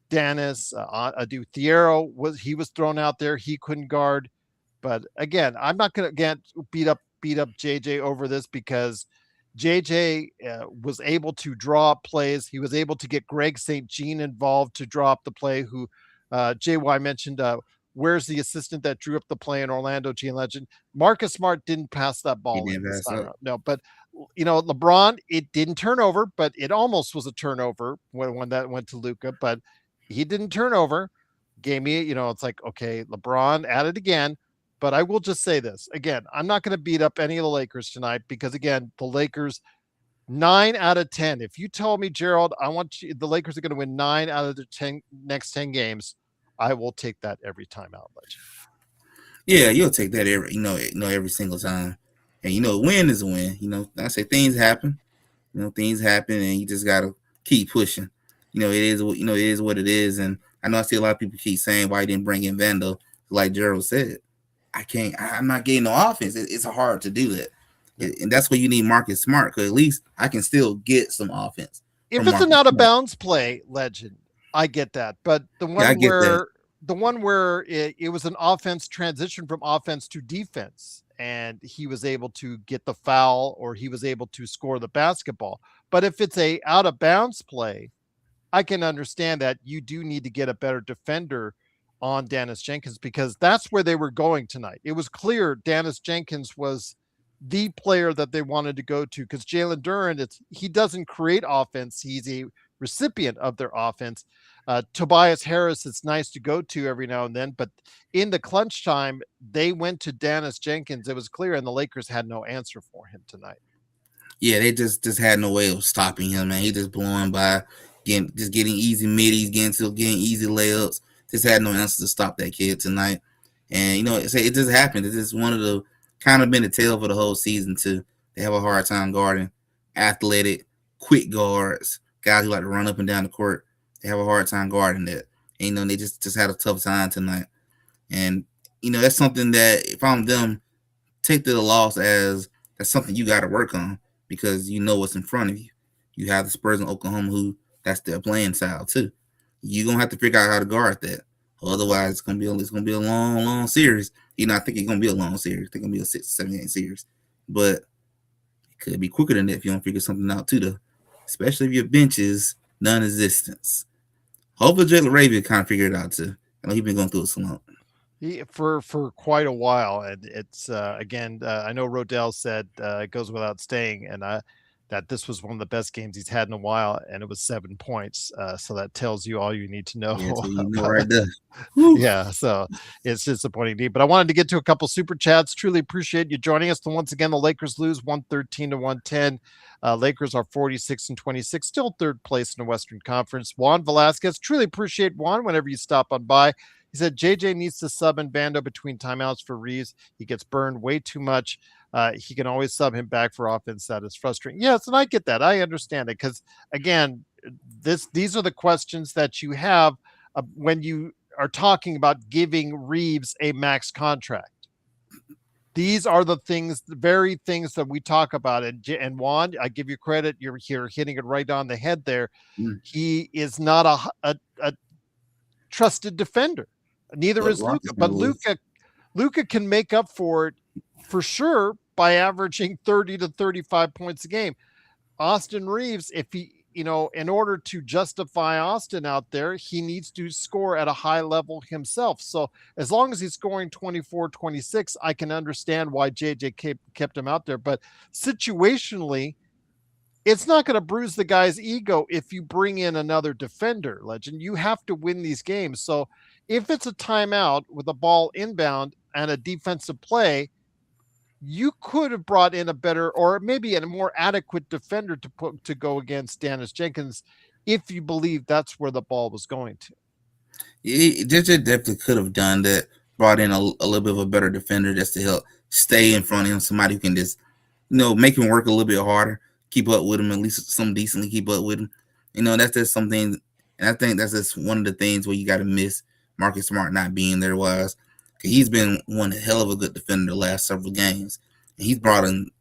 Dennis. Adu Thiero was thrown out there. He couldn't guard. But again, I'm not going to get beat up JJ over this because JJ was able to draw up plays. He was able to get Greg St. Jean involved to draw up the play. Who JY mentioned. Where's the assistant that drew up the play in Orlando, Gene Legend? Marcus Smart didn't pass that ball in this time. No, but LeBron, it didn't turn over, but it almost was a turnover when that went to Luka, but he didn't turn over. Gave me, it's like, okay, LeBron at it again. But I will just say this again, I'm not going to beat up any of the Lakers tonight because again, the Lakers 9 out of 10. If you told me, Gerald, the Lakers are going to win 9 out of the next 10 games, I will take that every time out, Legend. Yeah, you'll take that every single time. And a win is a win. I say things happen. Things happen, and you just gotta keep pushing. It is what it is. And I know I see a lot of people keep saying why he didn't bring in Vando. Like Gerald said, I'm not getting no offense. It's hard to do that. And that's where you need Marcus Smart, because at least I can still get some offense. If it's an out of bounds play, Legend, I get that. But the one where it was an offense transition from offense to defense, and he was able to get the foul or he was able to score the basketball. But if it's a out of bounds play, I can understand that you do need to get a better defender on Dennis Jenkins because that's where they were going tonight. It was clear Dennis Jenkins was the player that they wanted to go to because Jalen Duren, he doesn't create offense. He's a recipient of their offense. Tobias Harris, it's nice to go to every now and then, but in the clutch time, they went to Dennis Jenkins. It was clear, and the Lakers had no answer for him tonight. Yeah, they just had no way of stopping him, man. He just blowing by, getting easy middies, getting easy layups. Just had no answer to stop that kid tonight. And it just happened. It's just one of the kind of been the tale for the whole season too. They have a hard time guarding athletic, quick guards, guys who like to run up and down the court. They have a hard time guarding that. And, they just had a tough time tonight. And, that's something that if I'm them, take the loss as that's something you got to work on because you know what's in front of you. You have the Spurs in Oklahoma who that's their playing style too. You're going to have to figure out how to guard that. Otherwise, it's going to be a long, long series. I think it's going to be a long series. I think it's going to be a 6 or 7 game series. But it could be quicker than that if you don't figure something out too, though. Especially if your bench is non-existence. Hopefully, Jalen Raven kind of figured it out too. I know he's been going through a slump. For quite a while, and it's again. I know Rodell said it goes without saying, and that this was one of the best games he's had in a while, and it was 7 points. So that tells you all you need to know. Yeah, so you know right there. Yeah, so it's disappointing, but I wanted to get to a couple super chats. Truly appreciate you joining us. Once again, the Lakers lose 113-110. Lakers are 46-26, still third place in the Western Conference. Juan Velasquez, truly appreciate Juan whenever you stop on by. He said JJ needs to sub in Bando between timeouts for Reeves. He gets burned way too much. He can always sub him back for offense. That is frustrating. Yes, and I get that. I understand it because again, these are the questions that you have when you are talking about giving Reeves a max contract. These are the things, the very things that we talk about. And Juan, I give you credit. You're here hitting it right on the head there. Mm. He is not a trusted defender. Neither But is Luka. Rockets But was. Luka can make up for it for sure by averaging 30 to 35 points a game. Austin Reeves, if he, in order to justify Austin out there, he needs to score at a high level himself. So as long as he's scoring 24, 26, I can understand why JJ kept him out there. But situationally, it's not going to bruise the guy's ego if you bring in another defender, Legend. You have to win these games. So if it's a timeout with a ball inbound and a defensive play, you could have brought in a better or maybe a more adequate defender to go against Dennis Jenkins if you believe that's where the ball was going to. JJ definitely could have done that. Brought in a little bit of a better defender just to help stay in front of him. Somebody who can just, make him work a little bit harder, keep up with him, at least some decently keep up with him. That's just something, and I think that's just one of the things where you got to miss Marcus Smart not being there was. He's been one hell of a good defender the last several games. And he's brought in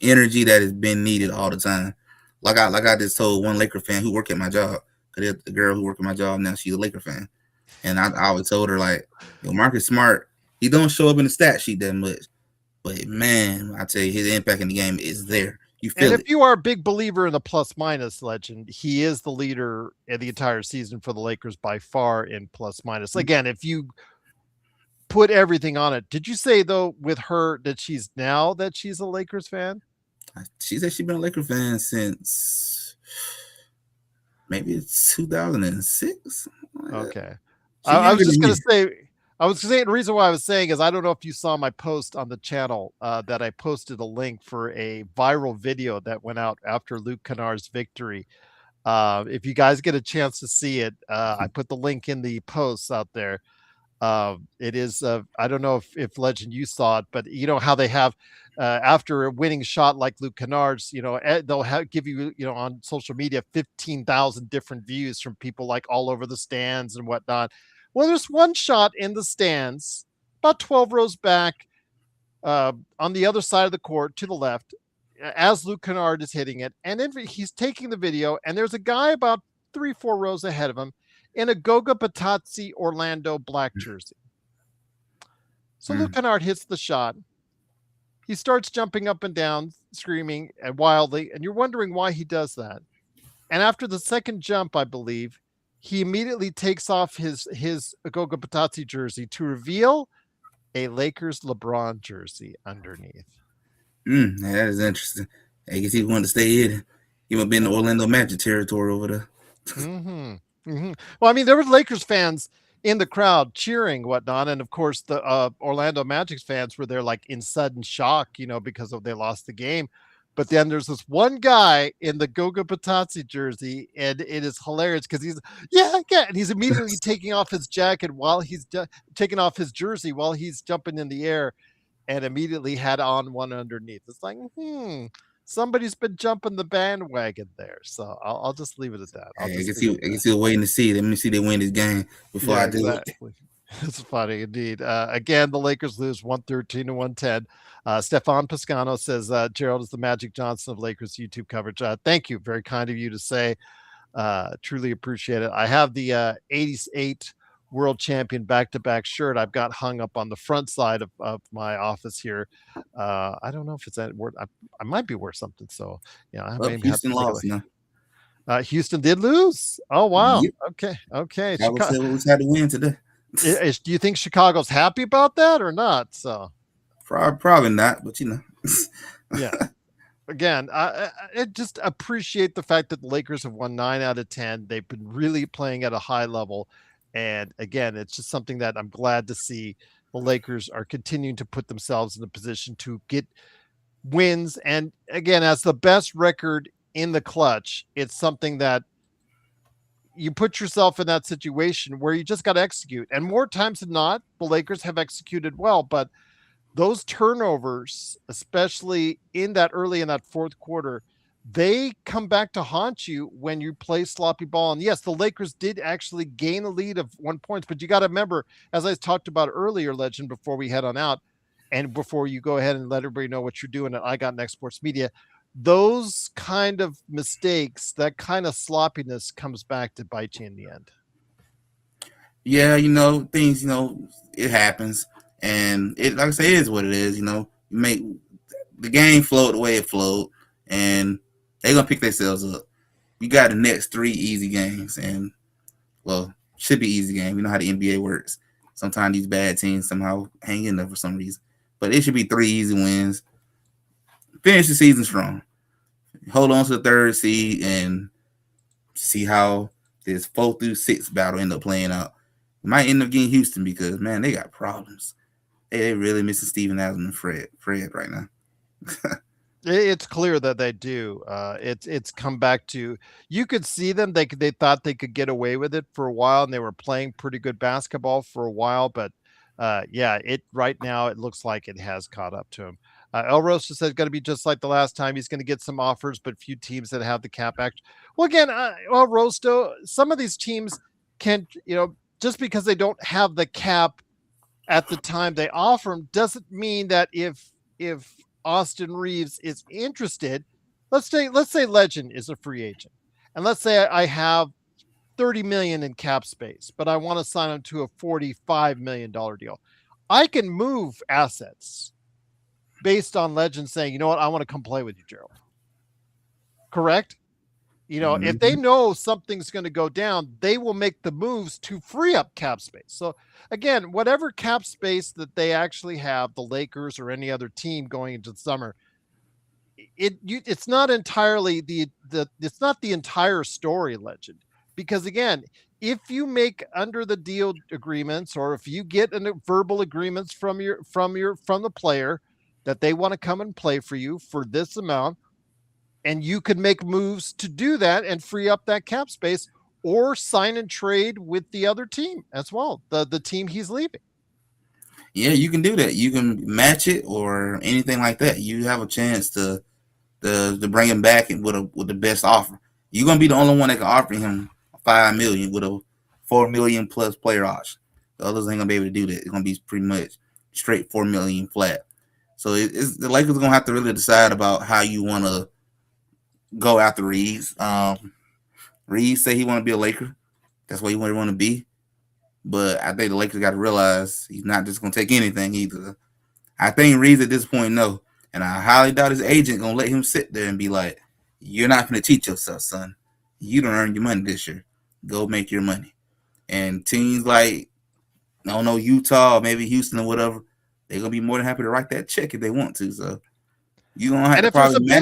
energy that has been needed all the time. Like I just told one Laker fan who worked at my job, because the girl who worked at my job now, she's a Laker fan. And I always told her, like, Marcus Smart, he don't show up in the stat sheet that much. But, man, I tell you, his impact in the game is there. You feel and if it. you are a big believer in the plus minus, Legend, he is the leader in the entire season for the Lakers by far in plus minus. Again, if you put everything on it, did you say, though, with her that she's a Lakers fan? She said she's been a Lakers fan since maybe it's 2006. Okay. I was just going to say, the reason why I was saying is I don't know if you saw my post on the channel that I posted a link for a viral video that went out after Luke Kennard's victory. If you guys get a chance to see it, I put the link in the posts out there. It is, I don't know if Legend, you saw it, but you know how they have, after a winning shot like Luke Kennard's, they'll give you, on social media, 15,000 different views from people like all over the stands and whatnot. Well, there's one shot in the stands, about 12 rows back, on the other side of the court to the left, as Luke Kennard is hitting it. And then he's taking the video, and there's a guy about 3-4 rows ahead of him in a Goga Batazzi Orlando black jersey. So Luke Kennard hits the shot. He starts jumping up and down, screaming and wildly, and you're wondering why he does that. And after the second jump, I believe, he immediately takes off his Goga Batazzi jersey to reveal a Lakers LeBron jersey underneath. That is interesting. I guess he wanted to stay in. He would be in the Orlando Magic territory over there. Well, I mean, there were Lakers fans in the crowd cheering, whatnot, and of course the Orlando Magic fans were there like in sudden shock, because they lost the game. But then there's this one guy in the Goga Batazzi jersey, and it is hilarious because he's and he's immediately taking off his jacket while he's taking off his jersey while he's jumping in the air, and immediately had on one underneath. It's like, somebody's been jumping the bandwagon there. So I'll just leave it at that. I guess he was waiting to see. Let me see they win this game before I do it. It's funny indeed. Again, the Lakers lose 113-110. Stefan Piscano says, Gerald is the Magic Johnson of Lakers YouTube coverage. Thank you. Very kind of you to say. Truly appreciate it. I have the 88 world champion back-to-back shirt I've got hung up on the front side of my office here. I don't know if it's that word. I might be worth something. So, I well, Houston lost now. Houston did lose. Oh, wow. Yep. Okay. I would say we had to win today. Do you think Chicago's happy about that or not? So probably not, but yeah. Again, I just appreciate the fact that the Lakers have won 9 out of 10. They've been really playing at a high level. And again, it's just something that I'm glad to see. The Lakers are continuing to put themselves in a position to get wins. And again, as the best record in the clutch, it's something that you put yourself in that situation where you just got to execute. And more times than not, the Lakers have executed well, but those turnovers, especially in that early in that fourth quarter, they come back to haunt you when you play sloppy ball. And yes, the Lakers did actually gain a lead of 1 point, but you got to remember, as I talked about earlier, Legend, before we head on out, and before you go ahead and let everybody know what you're doing at I Got Next Sports Media, those kind of mistakes, that kind of sloppiness comes back to bite you in the end. Yeah, things, it happens, and it, like I say, it is what it is. You make the game flow the way it flowed, and they're gonna pick themselves up. You got the next 3 easy games, and well, should be easy game. You know how the NBA works. Sometimes these bad teams somehow hang in there for some reason, but it should be 3 easy wins. Finish the season strong. Hold on to the 3rd seed and see how this 4 through 6 battle end up playing out. Might end up getting Houston because, man, they got problems. They really missing Steven Adams and Fred right now. It's clear that they do. It's come back to, you could see them. They thought they could get away with it for a while, and they were playing pretty good basketball for a while. But yeah, it right now it looks like it has caught up to him. El Rosa said it's going to be just like the last time. He's going to get some offers, but few teams that have the cap act. Well, again, El Rosto, some of these teams can, just because they don't have the cap at the time they offer him doesn't mean that if Austin Reeves is interested, let's say Legend is a free agent, and let's say I have 30 million in cap space, but I want to sign him to a $45 million deal. I can move assets based on Legend saying, you know what, I want to come play with you, Gerald. Correct? If they know something's going to go down, they will make the moves to free up cap space. So again, whatever cap space that they actually have, the Lakers or any other team going into the summer, it's not entirely it's not the entire story, Legend, because again, if you make under the deal agreements, or if you get verbal agreements from the player that they want to come and play for you for this amount, and you could make moves to do that and free up that cap space, or sign and trade with the other team as well, the team he's leaving. Yeah, you can do that. You can match it or anything like that. You have a chance to bring him back with the best offer. You're gonna be the only one that can offer him $5 million with a $4 million plus player option. The others ain't gonna be able to do that. It's gonna be pretty much straight $4 million flat. So it's the Lakers gonna have to really decide about how you want to go after Reeves. Reeves say he want to be a Laker. That's what he want to be. But I think the Lakers got to realize he's not just gonna take anything either. I think Reeves at this point no, and I highly doubt his agent gonna let him sit there and be like, "You're not gonna cheat yourself, son. You don't earn your money this year. Go make your money." And teams like, I don't know, Utah, maybe Houston or whatever, they're gonna be more than happy to write that check if they want to. So you're gonna have and to if there's a probably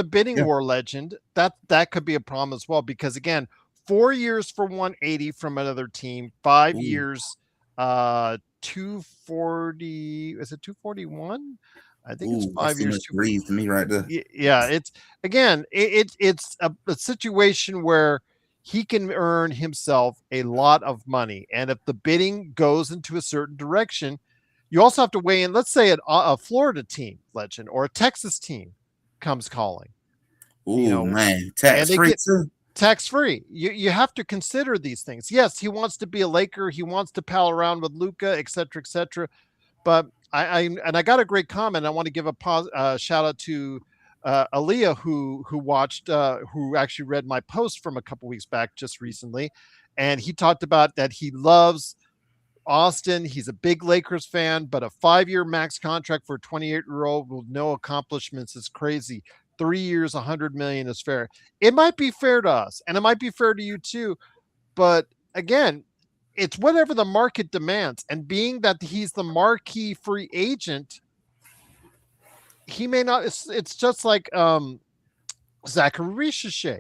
bidding war, Legend, that could be a problem as well, because again, 4 years for 180 from another team, 5 Ooh. years, 240. Is it 241? I think it's 5 years. Too much Reeves to me right there. Yeah, it's again, it's a situation where he can earn himself a lot of money, and if the bidding goes into a certain direction, you also have to weigh in. Let's say a Florida team, Legend, or a Texas team comes calling. Ooh, man, tax free too. Tax free. You have to consider these things. Yes, he wants to be a Laker. He wants to pal around with Luka, et cetera, et cetera. But I got a great comment. I want to give a shout out to Aaliyah, who watched, who actually read my post from a couple weeks back just recently, and he talked about that he loves Austin. He's a big Lakers fan, but a 5-year max contract for a 28-year-old with no accomplishments is crazy. 3 years, 100 million is fair. It might be fair to us, and it might be fair to you too. But again, it's whatever the market demands. And being that he's the marquee free agent, he may not. It's just like Zachary Richer.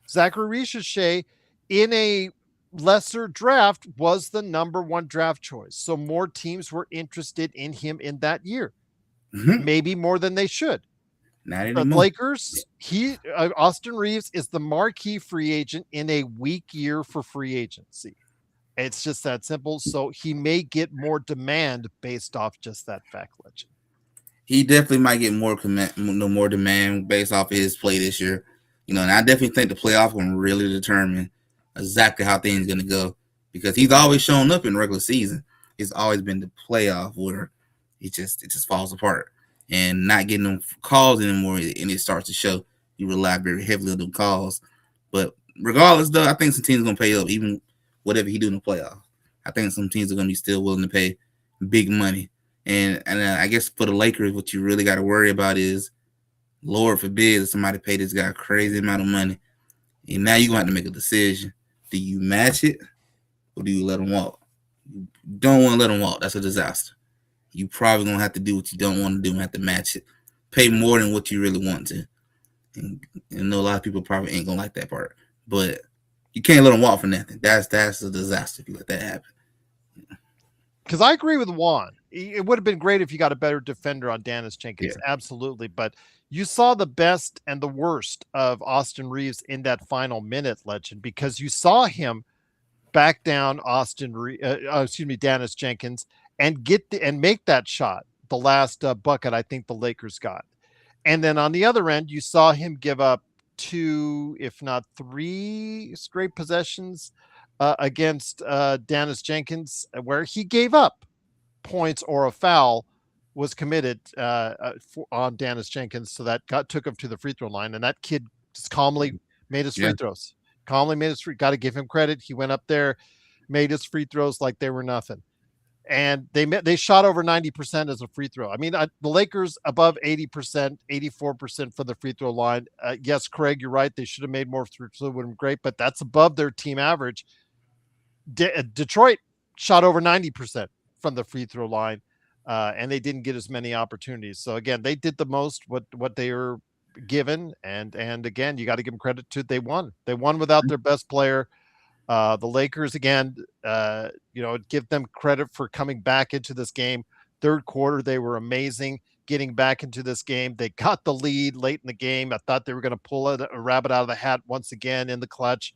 Zachary Richer in a lesser draft was the number 1 draft choice. So more teams were interested in him in that year, maybe more than they should. Not The anymore. Lakers, Austin Reeves is the marquee free agent in a weak year for free agency. It's just that simple. So he may get more demand based off just that fact, Legend. He definitely might get more more demand based off of his play this year. And I definitely think the playoff will really determine exactly how things going to go because he's always shown up in regular season. It's always been the playoff where it just falls apart and not getting them calls anymore, and it starts to show. You rely very heavily on them calls, but regardless, though, I think some teams are going to pay up even whatever he do in the playoff. I think some teams are going to be still willing to pay big money. And I guess for the Lakers, what you really got to worry about is, Lord forbid, somebody pay this guy a crazy amount of money, and now you're going to have to make a decision. Do you match it, or do you let him walk? You don't want to let him walk. That's a disaster. You probably going to have to do what you don't want to do and have to match it. Pay more than what you really want to. And I know a lot of people probably ain't going to like that part, but you can't let him walk for nothing. That's a disaster if you let that happen. Because I agree with Juan. It would have been great if you got a better defender on Dennis Jenkins. Yeah. Absolutely. But you saw the best and the worst of Austin Reeves in that final minute, Legend, because you saw him back down Dennis Jenkins and make that shot, the last bucket I think the Lakers got. And then on the other end, you saw him give up 2, if not 3 straight possessions against Dennis Jenkins, where he gave up points or a foul was committed on Dennis Jenkins. So that took him to the free throw line. And that kid just calmly made his free throws. Got to give him credit. He went up there, made his free throws like they were nothing. And they shot over 90% as a free throw. I mean, the Lakers above 80%, 84% from the free throw line. Yes, Craig, you're right. They should have made more free throws. Would have been great, but that's above their team average. Detroit shot over 90% from the free throw line, and they didn't get as many opportunities. So again, they did the most what they were given, and again, you got to give them credit to they won. They won without their best player. The Lakers, again, give them credit for coming back into this game. Third quarter, they were amazing getting back into this game. They got the lead late in the game. I thought they were going to pull a rabbit out of the hat once again in the clutch,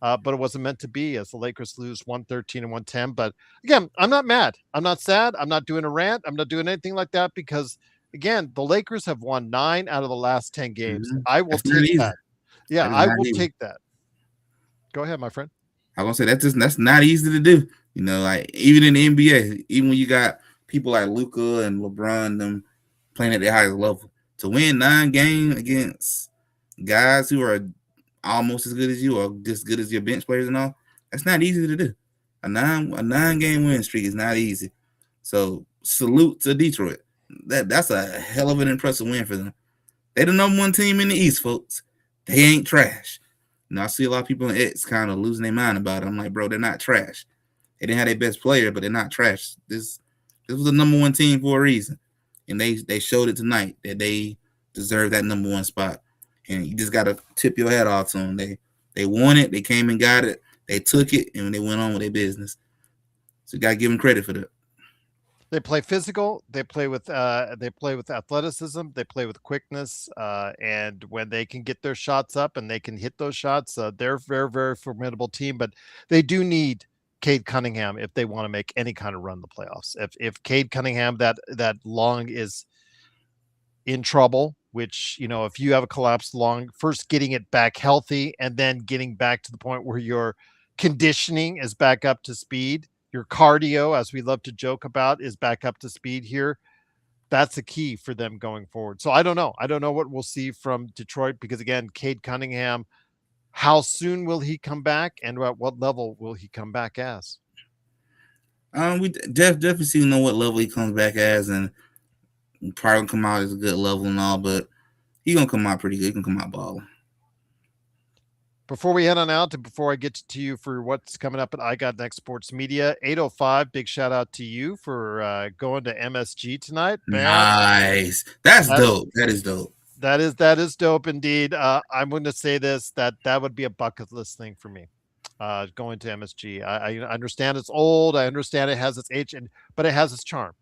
but it wasn't meant to be as the Lakers lose 113 and 110. But again, I'm not mad. I'm not sad. I'm not doing a rant. I'm not doing anything like that because, again, the Lakers have won 9 out of the last 10 games. Mm-hmm. I will take that. Yeah, I will take that. Go ahead, my friend. I was gonna say that's not easy to do. Like even in the NBA, even when you got people like Luka and LeBron them playing at their highest level, to win 9 games against guys who are almost as good as you or just good as your bench players and all, that's not easy to do. A 9-game win streak is not easy. So salute to Detroit. That's a hell of an impressive win for them. They the number 1 team in the East, folks. They ain't trash. I see a lot of people in X kind of losing their mind about it. I'm like, bro, they're not trash. They didn't have their best player, but they're not trash. This was the number 1 team for a reason, and they showed it tonight that they deserve that number 1 spot. And you just got to tip your hat off to them. They won it. They came and got it. They took it, and they went on with their business. So you got to give them credit for that. They play physical. They play with athleticism. They play with quickness. And when they can get their shots up and they can hit those shots, they're a very, very formidable team. But they do need Cade Cunningham if they want to make any kind of run the playoffs. If Cade Cunningham that long is in trouble, which if you have a collapsed lung, first getting it back healthy and then getting back to the point where your conditioning is back up to speed. Your cardio, as we love to joke about, is back up to speed here. That's a key for them going forward. So I don't know. I don't know what we'll see from Detroit because, again, Cade Cunningham, how soon will he come back and at what level will he come back as? We definitely see what level he comes back as, and probably gonna come out as a good level and all, but he's gonna come out pretty good. He can come out balling. Before we head on out and before I get to you for what's coming up at I Got Next Sports Media, 805, big shout out to you for going to MSG tonight. Man. Nice. That's dope. That is dope. That is dope indeed. I'm going to say this, that would be a bucket list thing for me. Going to MSG. I understand it's old. I understand it has its age, but it has its charm.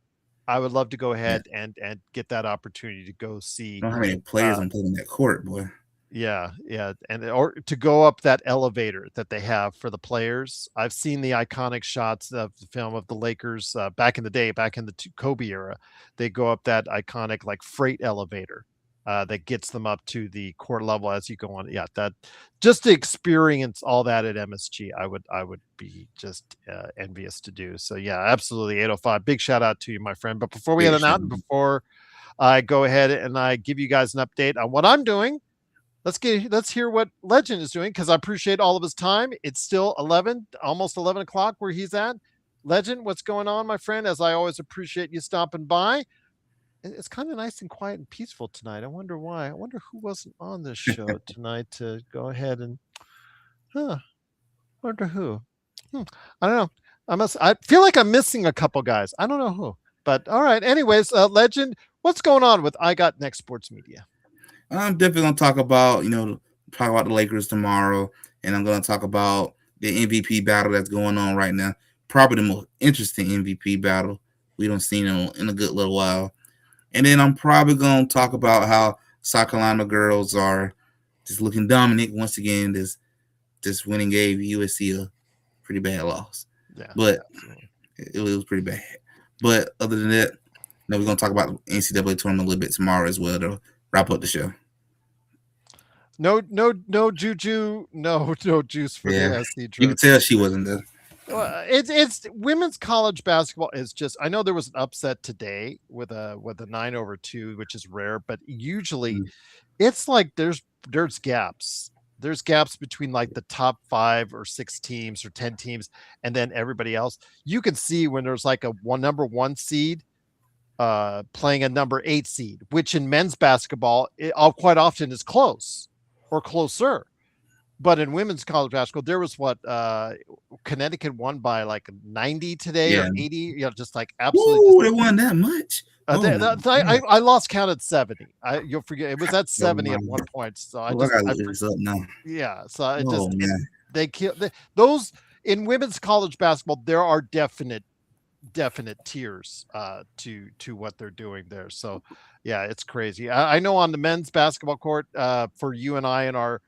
I would love to go Yeah. ahead and get that opportunity to go see. I don't know how many players I'm putting in that court, boy. Yeah, yeah, and or to go up that elevator that they have for the players. I've seen the iconic shots of the film of the Lakers back in the day, back in the Kobe era. They go up that iconic like freight elevator that gets them up to the court level as you go on. Yeah, that just to experience all that at MSG, I would be just envious to do. So yeah, absolutely 805. Big shout out to you, my friend. But before we head Big on shot. out and before I go ahead and I give you guys an update on what I'm doing, let's hear what Legend is doing because I appreciate all of his time. It's still 11, almost 11 o'clock where he's at. Legend, what's going on, my friend? As I always appreciate you stopping by. It's kind of nice and quiet and peaceful tonight. I wonder why. I wonder who wasn't on this show tonight to go ahead and, huh? Wonder who. Hmm, I don't know. I feel like I'm missing a couple guys. I don't know who. But all right. Anyways, Legend, what's going on with I Got Next Sports Media? I'm definitely gonna talk about the Lakers tomorrow, and I'm gonna talk about the MVP battle that's going on right now. Probably the most interesting MVP battle we don't seen in a good little while. And then I'm probably gonna talk about how South Carolina girls are just looking dominant once again. This winning gave USC a pretty bad loss, Yeah, but absolutely. it was pretty bad. But other than that, we're gonna talk about the NCAA tournament a little bit tomorrow as well to wrap up the show. No juju, no juice for Yeah, the SC you can Drones. tell she wasn't there. Well, it's women's college basketball is just. I know there was an upset today with a 9-2, which is rare, but usually it's like there's gaps. There's gaps between like the top 5 or 6 teams or 10 teams, and then everybody else. You can see when there's like a number 1 seed playing a number 8 seed, which in men's basketball quite often is close or closer. But in women's college basketball, there was Connecticut won by like 90 today Yeah. or 80, just like absolutely. Ooh, they won that much. I lost count at 70. You'll forget it was at 70 at one God. point. So I gotta look this up now. yeah. So it Oh just man. they kill those in women's college basketball. There are definite tiers to what they're doing there. So yeah, it's crazy. I know on the men's basketball court for you and I in our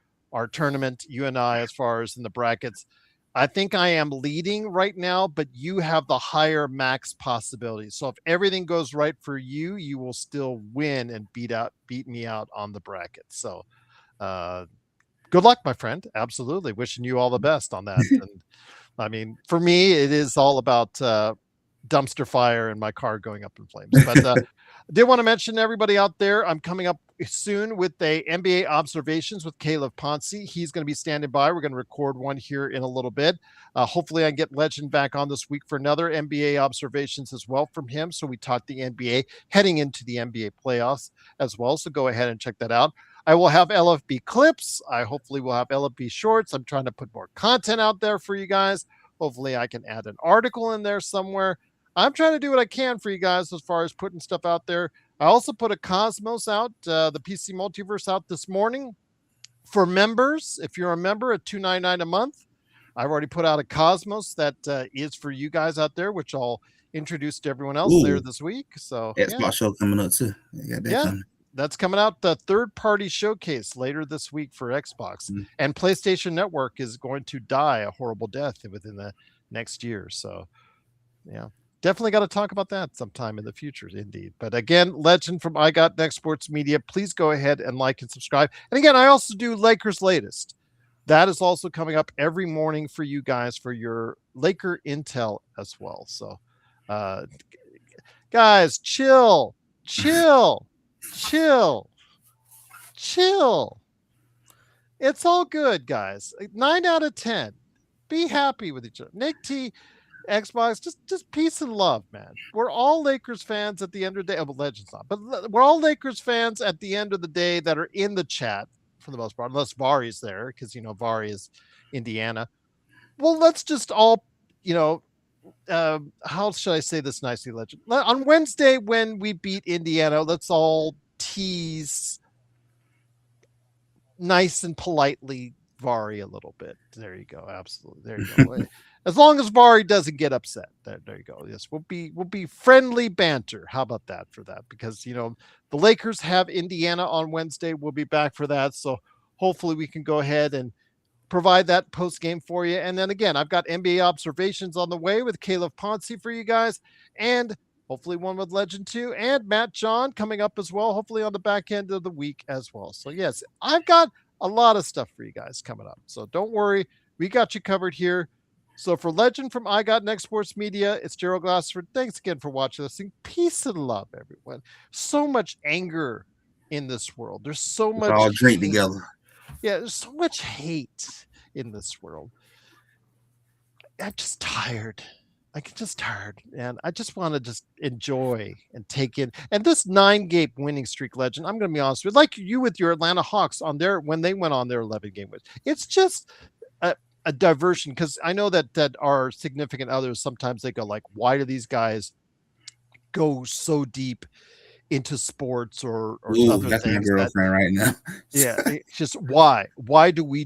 tournament, you and I as far as in the brackets, I think I am leading right now, but you have the higher max possibility. So if everything goes right for you, you will still win and beat me out on the bracket. So good luck, my friend. Absolutely. Wishing you all the best on that. And I mean, for me, it is all about dumpster fire and my car going up in flames. But I did want to mention everybody out there, I'm coming up soon with a NBA observations with Caleb Ponce. He's going to be standing by. We're going to record one here in a little bit. Hopefully I can get Legend back on this week for another NBA observations as well from him. So we talked the NBA heading into the NBA playoffs as well. So go ahead and check that out. I will have LFB clips. I hopefully will have LFB shorts. I'm trying to put more content out there for you guys. Hopefully I can add an article in there somewhere. I'm trying to do what I can for you guys as far as putting stuff out there. I also put a Cosmos out, the PC Multiverse out this morning for members. If you're a member at $2.99 a month, I've already put out a Cosmos that is for you guys out there, which I'll introduce to everyone else there this week. So Xbox show coming up too. Coming. That's coming out, the third-party showcase later this week for Xbox. And PlayStation Network is going to die a horrible death within the next year. So, yeah, definitely got to talk about that sometime in the future, indeed. But again, Legend from I Got Next Sports Media, please go ahead and like and subscribe. And again, I also do Lakers Latest. That is also coming up every morning for you guys for your Laker intel as well. So, guys, chill. It's all good, guys. 9 out of 10. Be happy with each other. Nick T, Xbox, just peace and love, man. We're all Lakers fans at the end of the day. Oh, Legends not, but we're all Lakers fans at the end of the day that are in the chat for the most part, unless Vari's there, because Vari is Indiana. Well, let's just all, how should I say this nicely, Legend? On Wednesday, when we beat Indiana, let's all tease nice and politely Vari a little bit. There you go. Absolutely. There you go. As long as Vari doesn't get upset. There you go. Yes, we'll be friendly banter. How about that for that? Because the Lakers have Indiana on Wednesday. We'll be back for that. So hopefully we can go ahead and provide that post game for you. And then again, I've got NBA observations on the way with Caleb Ponce for you guys, and hopefully one with Legend 2 and Matt John coming up as well, hopefully on the back end of the week as well. So, yes, I've got a lot of stuff for you guys coming up. So, don't worry, we got you covered here. So, for Legend from I Got Next Sports Media, it's Gerald Glassford. Thanks again for watching this thing. Peace and love, everyone. So much anger in this world. There's so We much all drink hate. together. Yeah, there's so much hate in this world. I'm just tired. I'm just tired, and I just want to just enjoy and take in. And this 9-game winning streak, Legend, I'm going to be honest with you, like you with your Atlanta Hawks on their when they went on their 11-game win. It's just a diversion, because I know that our significant others sometimes they go like, why do these guys go so deep into sports or Ooh, other that's my things that girlfriend right now. yeah, it's just why do we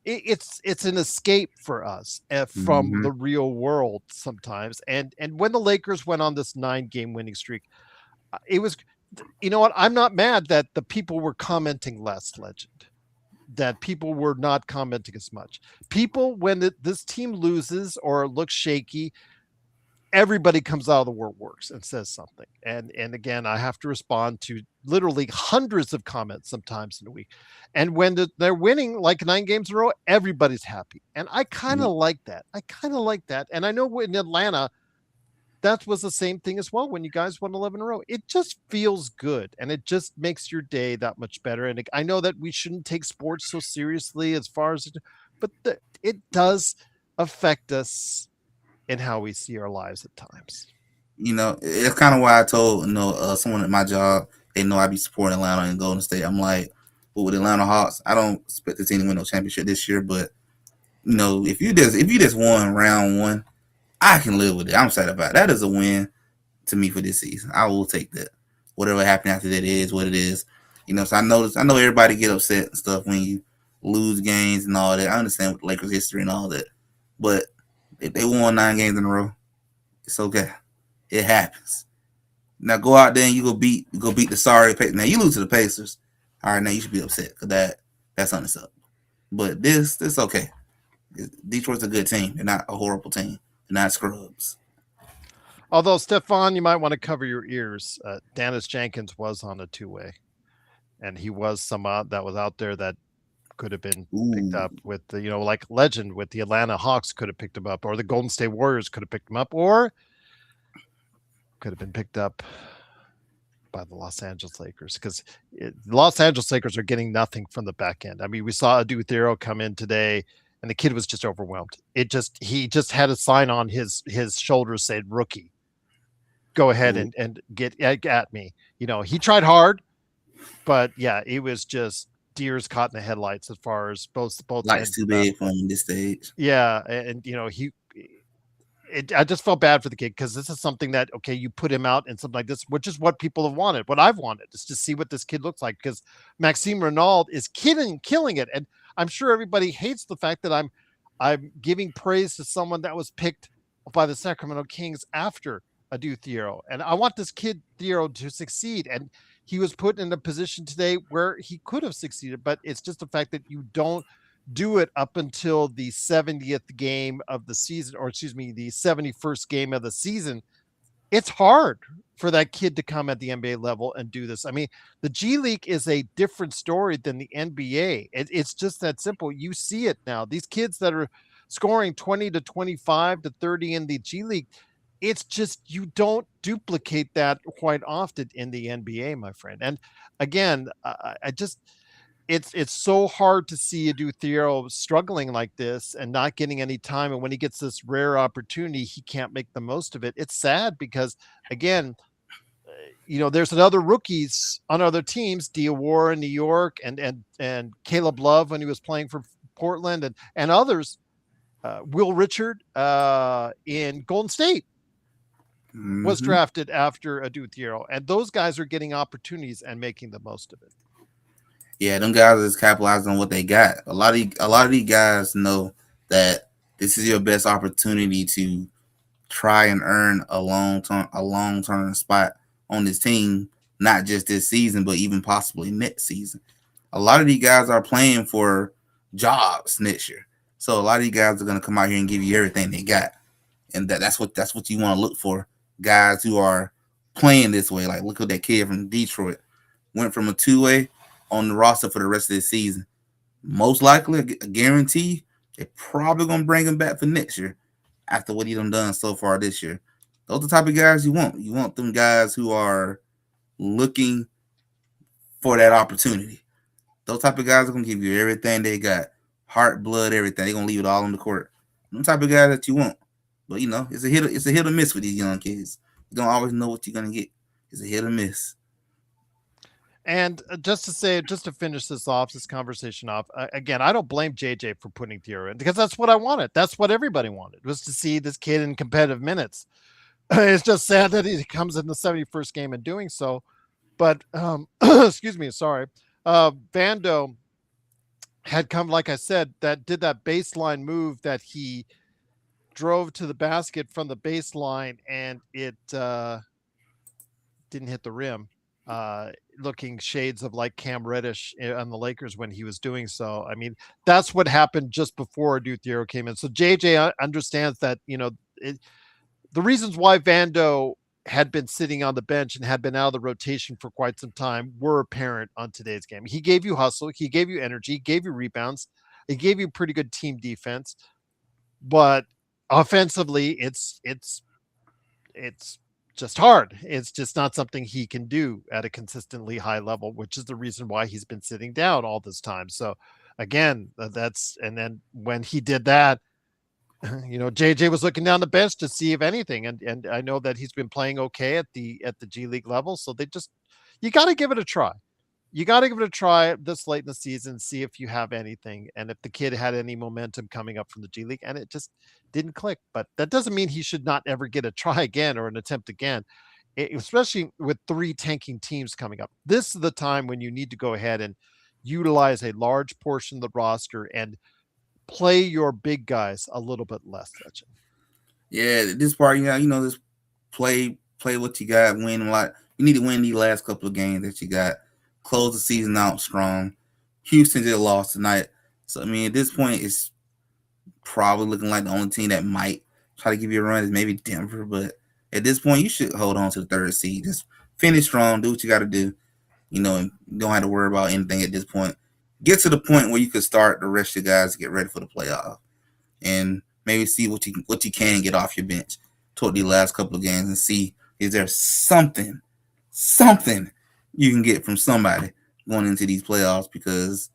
it's an escape for us from Mm-hmm. the real world sometimes. And when the Lakers went on this 9-game winning streak, it was, you know what, I'm not mad that the people were commenting less, Legend, that people were not commenting as much. People, when this team loses or looks shaky, everybody comes out of the works and says something. And again, I have to respond to literally hundreds of comments sometimes in a week. And when they're winning like 9 games in a row, everybody's happy. And I kind of like that. And I know in Atlanta, that was the same thing as well when you guys won 11 in a row. It just feels good, and it just makes your day that much better. And I know that we shouldn't take sports so seriously as far as but it does affect us in how we see our lives at times. It's kind of why I told someone at my job, they know I be supporting Atlanta and Golden State. I'm like, but with Atlanta Hawks, I don't expect the team to win no championship this year. But if you just won round one, I can live with it. I'm excited about it. That is a win to me for this season. I will take that. Whatever happened after that is what it is. So I know everybody get upset and stuff when you lose games and all that. I understand with Lakers history and all that, but if they won 9 games in a row, it's okay. It happens. Now go out there and you go beat the sorry Pacers. Now you lose to the Pacers. All right, now you should be upset because that's unacceptable. But this okay. Detroit's a good team. They're not a horrible team. They're not scrubs. Although, Stefan, you might want to cover your ears. Dennis Jenkins was on a 2-way, and he was some that was out there that could have been picked up with the, like Legend with the Atlanta Hawks could have picked him up, or the Golden State Warriors could have picked him up, or could have been picked up by the Los Angeles Lakers, because the Los Angeles Lakers are getting nothing from the back end. I mean, we saw Adu Thero come in today, and the kid was just overwhelmed. He just had a sign on his shoulders said rookie. Go ahead and get at me. He tried hard, but yeah, it was just deers caught in the headlights as far as both lights too big for him this stage. Yeah, and I just felt bad for the kid, because this is something that, okay, you put him out in something like this, which is what people have wanted, what I've wanted, is to see what this kid looks like, because Maxime Renaud is killing it, and I'm sure everybody hates the fact that I'm giving praise to someone that was picked by the Sacramento Kings after Adu Thero, and I want this kid Thero to succeed, and he was put in a position today where he could have succeeded, but it's just the fact that you don't do it up until the 70th game of the season, or excuse me, the 71st game of the season. It's hard for that kid to come at the NBA level and do this. I mean, the G League is a different story than the NBA. It's just that simple. You see it now. These kids that are scoring 20 to 25 to 30 in the G League, it's just, you don't duplicate that quite often in the NBA, my friend. And again, I just, it's so hard to see Adu Thero struggling like this and not getting any time. And when he gets this rare opportunity, he can't make the most of it. It's sad because, again, there's another rookies on other teams, Diawara in New York, and Caleb Love when he was playing for Portland, and others, Will Richard in Golden State was drafted after Adu Thero, and those guys are getting opportunities and making the most of it. Yeah, them guys is capitalizing on what they got. A lot of these guys know that this is your best opportunity to try and earn a long term spot on this team, not just this season, but even possibly next season. A lot of these guys are playing for jobs next year. So a lot of these guys are gonna come out here and give you everything they got. And that's what you want to look for. Guys who are playing this way. Like look at that kid from Detroit. Went from a two-way on the roster for the rest of the season. Most likely, a guarantee, they're probably gonna bring him back for next year after what he done so far this year. Those are the type of guys you want. You want them guys who are looking for that opportunity. Those type of guys are gonna give you everything they got, heart, blood, everything. They're gonna leave it all on the court. Them type of guys that you want. But it's a hit or miss with these young kids. You don't always know what you're gonna get. It's a hit or miss. And just to finish this off, this conversation off, again, I don't blame JJ for putting Thiero in because that's what I wanted. That's what everybody wanted was to see this kid in competitive minutes. It's just sad that he comes in the 71st game and doing so. But excuse me, sorry. Vando had come, like I said, that did that baseline move that he drove to the basket from the baseline and it didn't hit the rim. Looking shades of like Cam Reddish on the Lakers when he was doing so. I mean, that's what happened just before Thiero came in. So JJ understands that, the reasons why Vando had been sitting on the bench and had been out of the rotation for quite some time were apparent on today's game. He gave you hustle, he gave you energy, he gave you rebounds, he gave you pretty good team defense, but offensively, it's just hard. It's just not something he can do at a consistently high level, which is the reason why he's been sitting down all this time. So again, that's and then when he did that, JJ was looking down the bench to see if anything, and I know that he's been playing okay at the G League level. So you got to give it a try. You got to give it a try this late in the season, see if you have anything, and if the kid had any momentum coming up from the G League, and it just didn't click. But that doesn't mean he should not ever get a try again or an attempt again, especially with 3 tanking teams coming up. This is the time when you need to go ahead and utilize a large portion of the roster and play your big guys a little bit less. Yeah, this part, this play what you got, win a lot. You need to win these last couple of games that you got. Close the season out strong. Houston just lost tonight. So I mean, at this point, it's probably looking like the only team that might try to give you a run is maybe Denver. But at this point, you should hold on to the third seed. Just finish strong, do what you got to do. And you don't have to worry about anything at this point. Get to the point where you could start the rest of the guys to get ready for the playoff, and maybe see what you can get off your bench toward the last couple of games, and see is there something you can get from somebody going into these playoffs, because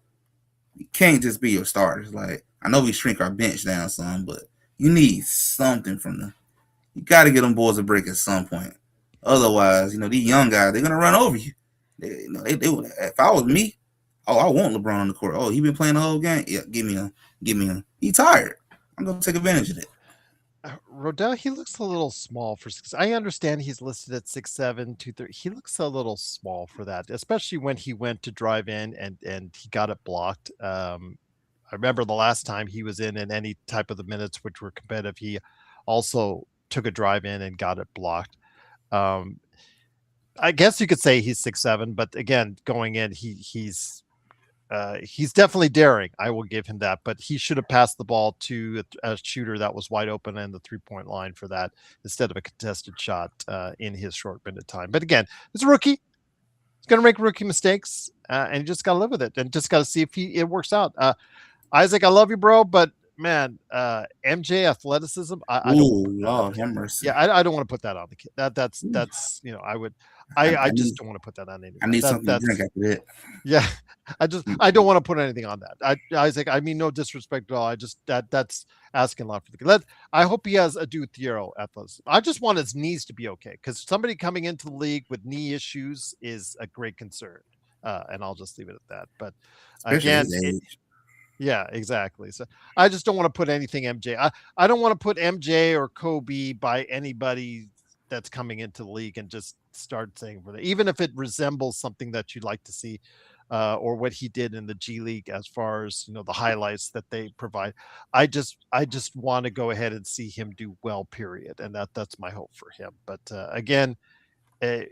you can't just be your starters. Like, I know we shrink our bench down some, but you need something from them. You got to get them boys a break at some point. Otherwise, these young guys, they're gonna run over you. If I was me, oh, I want LeBron on the court. Oh, he been playing the whole game. Yeah, give me him. He tired. I'm gonna take advantage of it. Rodell, he looks a little small for 6. I understand he's listed at 6'7", 230. He looks a little small for that, especially when he went to drive in and he got it blocked. I remember the last time he was in any type of the minutes which were competitive, he also took a drive in and got it blocked. Um, I guess you could say he's 6'7", but again, going in, he's definitely daring. I will give him that, but he should have passed the ball to a shooter that was wide open and the 3-point line for that instead of a contested shot in his short minute time. But again, it's a rookie. He's going to make rookie mistakes, and you just got to live with it and just got to see if it works out. Isaac, I love you, bro, but man, MJ athleticism, I don't want Ooh, to put that on Lord the have kid. mercy. Yeah, I don't want to put that on the kid. That's I would I, I I just need don't want to put that on I anybody. need something to drink That's after that. yeah. Mm, I don't want to put anything on that. Isaac, I mean no disrespect at all. I just that's asking a lot for the kid. I hope he has a Thiero athleticism. I just want his knees to be okay because somebody coming into the league with knee issues is a great concern. And I'll just leave it at that. But especially again, his age. yeah, exactly. So I just don't want to put anything MJ. I don't want to put MJ or Kobe by anybody that's coming into the league and just start saying for that, even if it resembles something that you'd like to see. or what he did in the G League as far as the highlights that they provide. I just want to go ahead and see him do well, period, and that's my hope for him. But again, it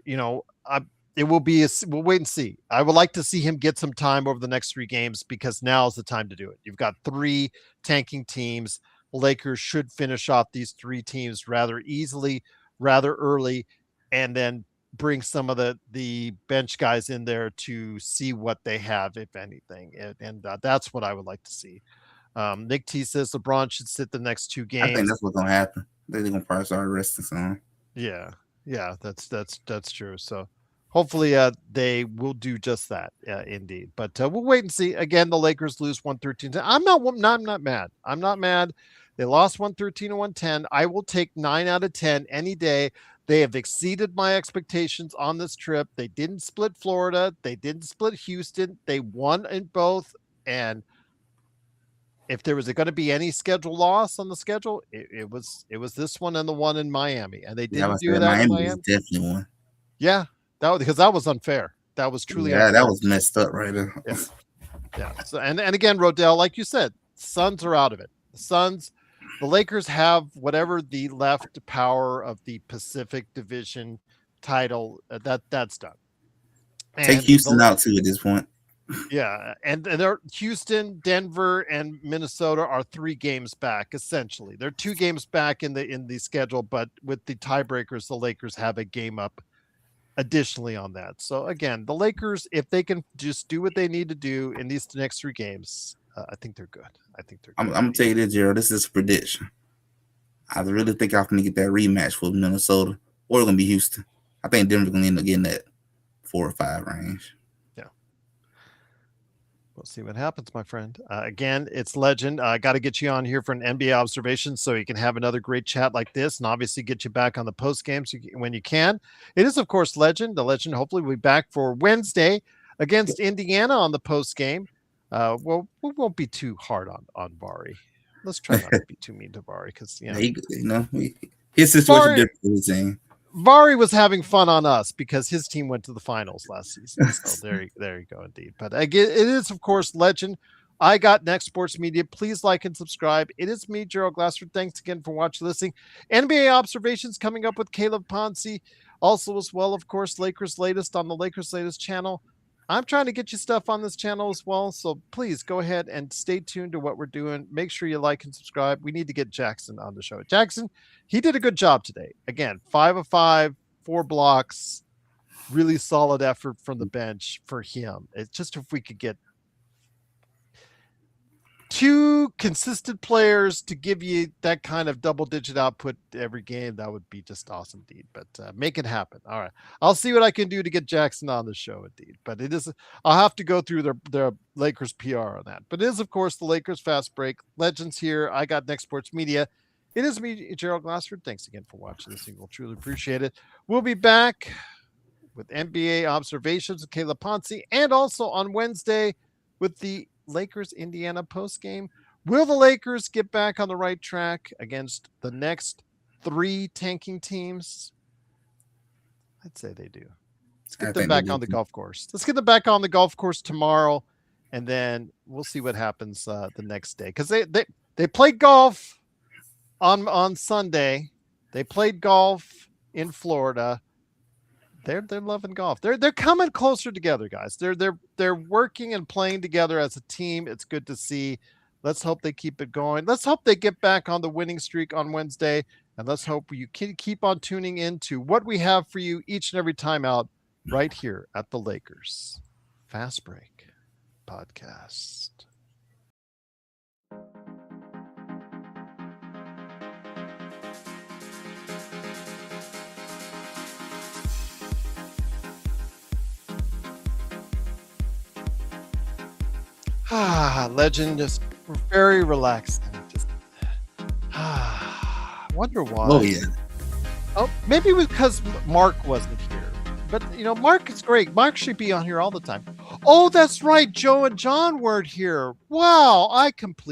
will be we'll wait and see. I would like to see him get some time over the next 3 games because now is the time to do it. You've got 3 tanking teams. The Lakers should finish off these 3 teams rather easily, rather early, and then bring some of the bench guys in there to see what they have, if anything, and that's what I would like to see. Nick T says LeBron should sit the next 2 I think games. that's what's gonna happen. They're gonna probably start resting some. Yeah, that's true. So hopefully they will do just that, indeed. But we'll wait and see. Again, the Lakers lose 113. I'm not mad. I'm not mad. They lost 113 to 110. I will take 9 out of 10 any day. They have exceeded my expectations on this trip. They didn't split Florida. They didn't split Houston. They won in both. And if there was going to be any schedule loss on the schedule, it was this one and the one in Miami, and they didn't do that in Miami. Definitely one. Yeah, because that was unfair. That was truly unfair. That was messed up right there. Yeah. So and again, Rodell, like you said, Suns are out of it. The Lakers have whatever the left power of the Pacific Division title. That's done. Take Houston out too at this point. Yeah, and they're Houston, Denver, and Minnesota are 3 games back. Essentially, they're 2 games back in the schedule, but with the tiebreakers, the Lakers have a game up additionally on that. So again, the Lakers, if they can just do what they need to do in these next 3 games, I think they're good. I'm gonna tell you this, Gerald. This is a prediction. I really think I'm gonna get that rematch with Minnesota, or it's gonna be Houston. I think Denver's gonna end up getting that 4 or 5 range. We'll see what happens, my friend. Again, it's Legend. I got to get you on here for an NBA observation so you can have another great chat like this, and obviously get you back on the post games when you can. It is, of course, Legend. The Legend hopefully will be back for Wednesday against Indiana on the post game. Well, we won't be too hard on Bari. Let's try not to be too mean to Bari because his situation different from his team. Vari was having fun on us because his team went to the finals last season. So there you go, indeed. But again, it is, of course, Legend. I got Next Sports Media. Please like and subscribe. It is me, Gerald Glassford. Thanks again for watching, listening. NBA observations coming up with Caleb Ponce. Also, as well, of course, Lakers Latest on the Lakers Latest channel. I'm trying to get you stuff on this channel as well. So please go ahead and stay tuned to what we're doing. Make sure you like and subscribe. We need to get Jackson on the show. Jackson, he did a good job today. Again, 5 of 5, 4 blocks, really solid effort from the bench for him. It's just if we could get 2 consistent players to give you that kind of double-digit output every game, that would be just awesome, indeed. But make it happen. All right, I'll see what I can do to get Jackson on the show, indeed. But it is, I'll have to go through their Lakers PR on that. But it is, of course, the Lakers Fast Break. Legends here. I got Next Sports Media. It is me, Gerald Glassford. Thanks again for watching this. We'll truly appreciate it. We'll be back with NBA observations with Caleb Ponce, and also on Wednesday with the Lakers Indiana post game. Will the Lakers get back on the right track against the next 3 tanking teams? I'd say they do. Let's get them back on the golf course. Let's get them back on the golf course tomorrow, and then we'll see what happens the next day, because they played golf on Sunday. They played golf in Florida. They're loving golf. They're coming closer together, guys. They're working and playing together as a team. It's good to see. Let's hope they keep it going. Let's hope they get back on the winning streak on Wednesday, and let's hope you can keep on tuning into what we have for you each and every time out right here at the Lakers Fast Break Podcast. Legend, just very relaxed. Just wonder why. Oh yeah. Oh, maybe it was because Mark wasn't here. But Mark is great. Mark should be on here all the time. Oh, that's right. Joe and John weren't here. Wow, I completely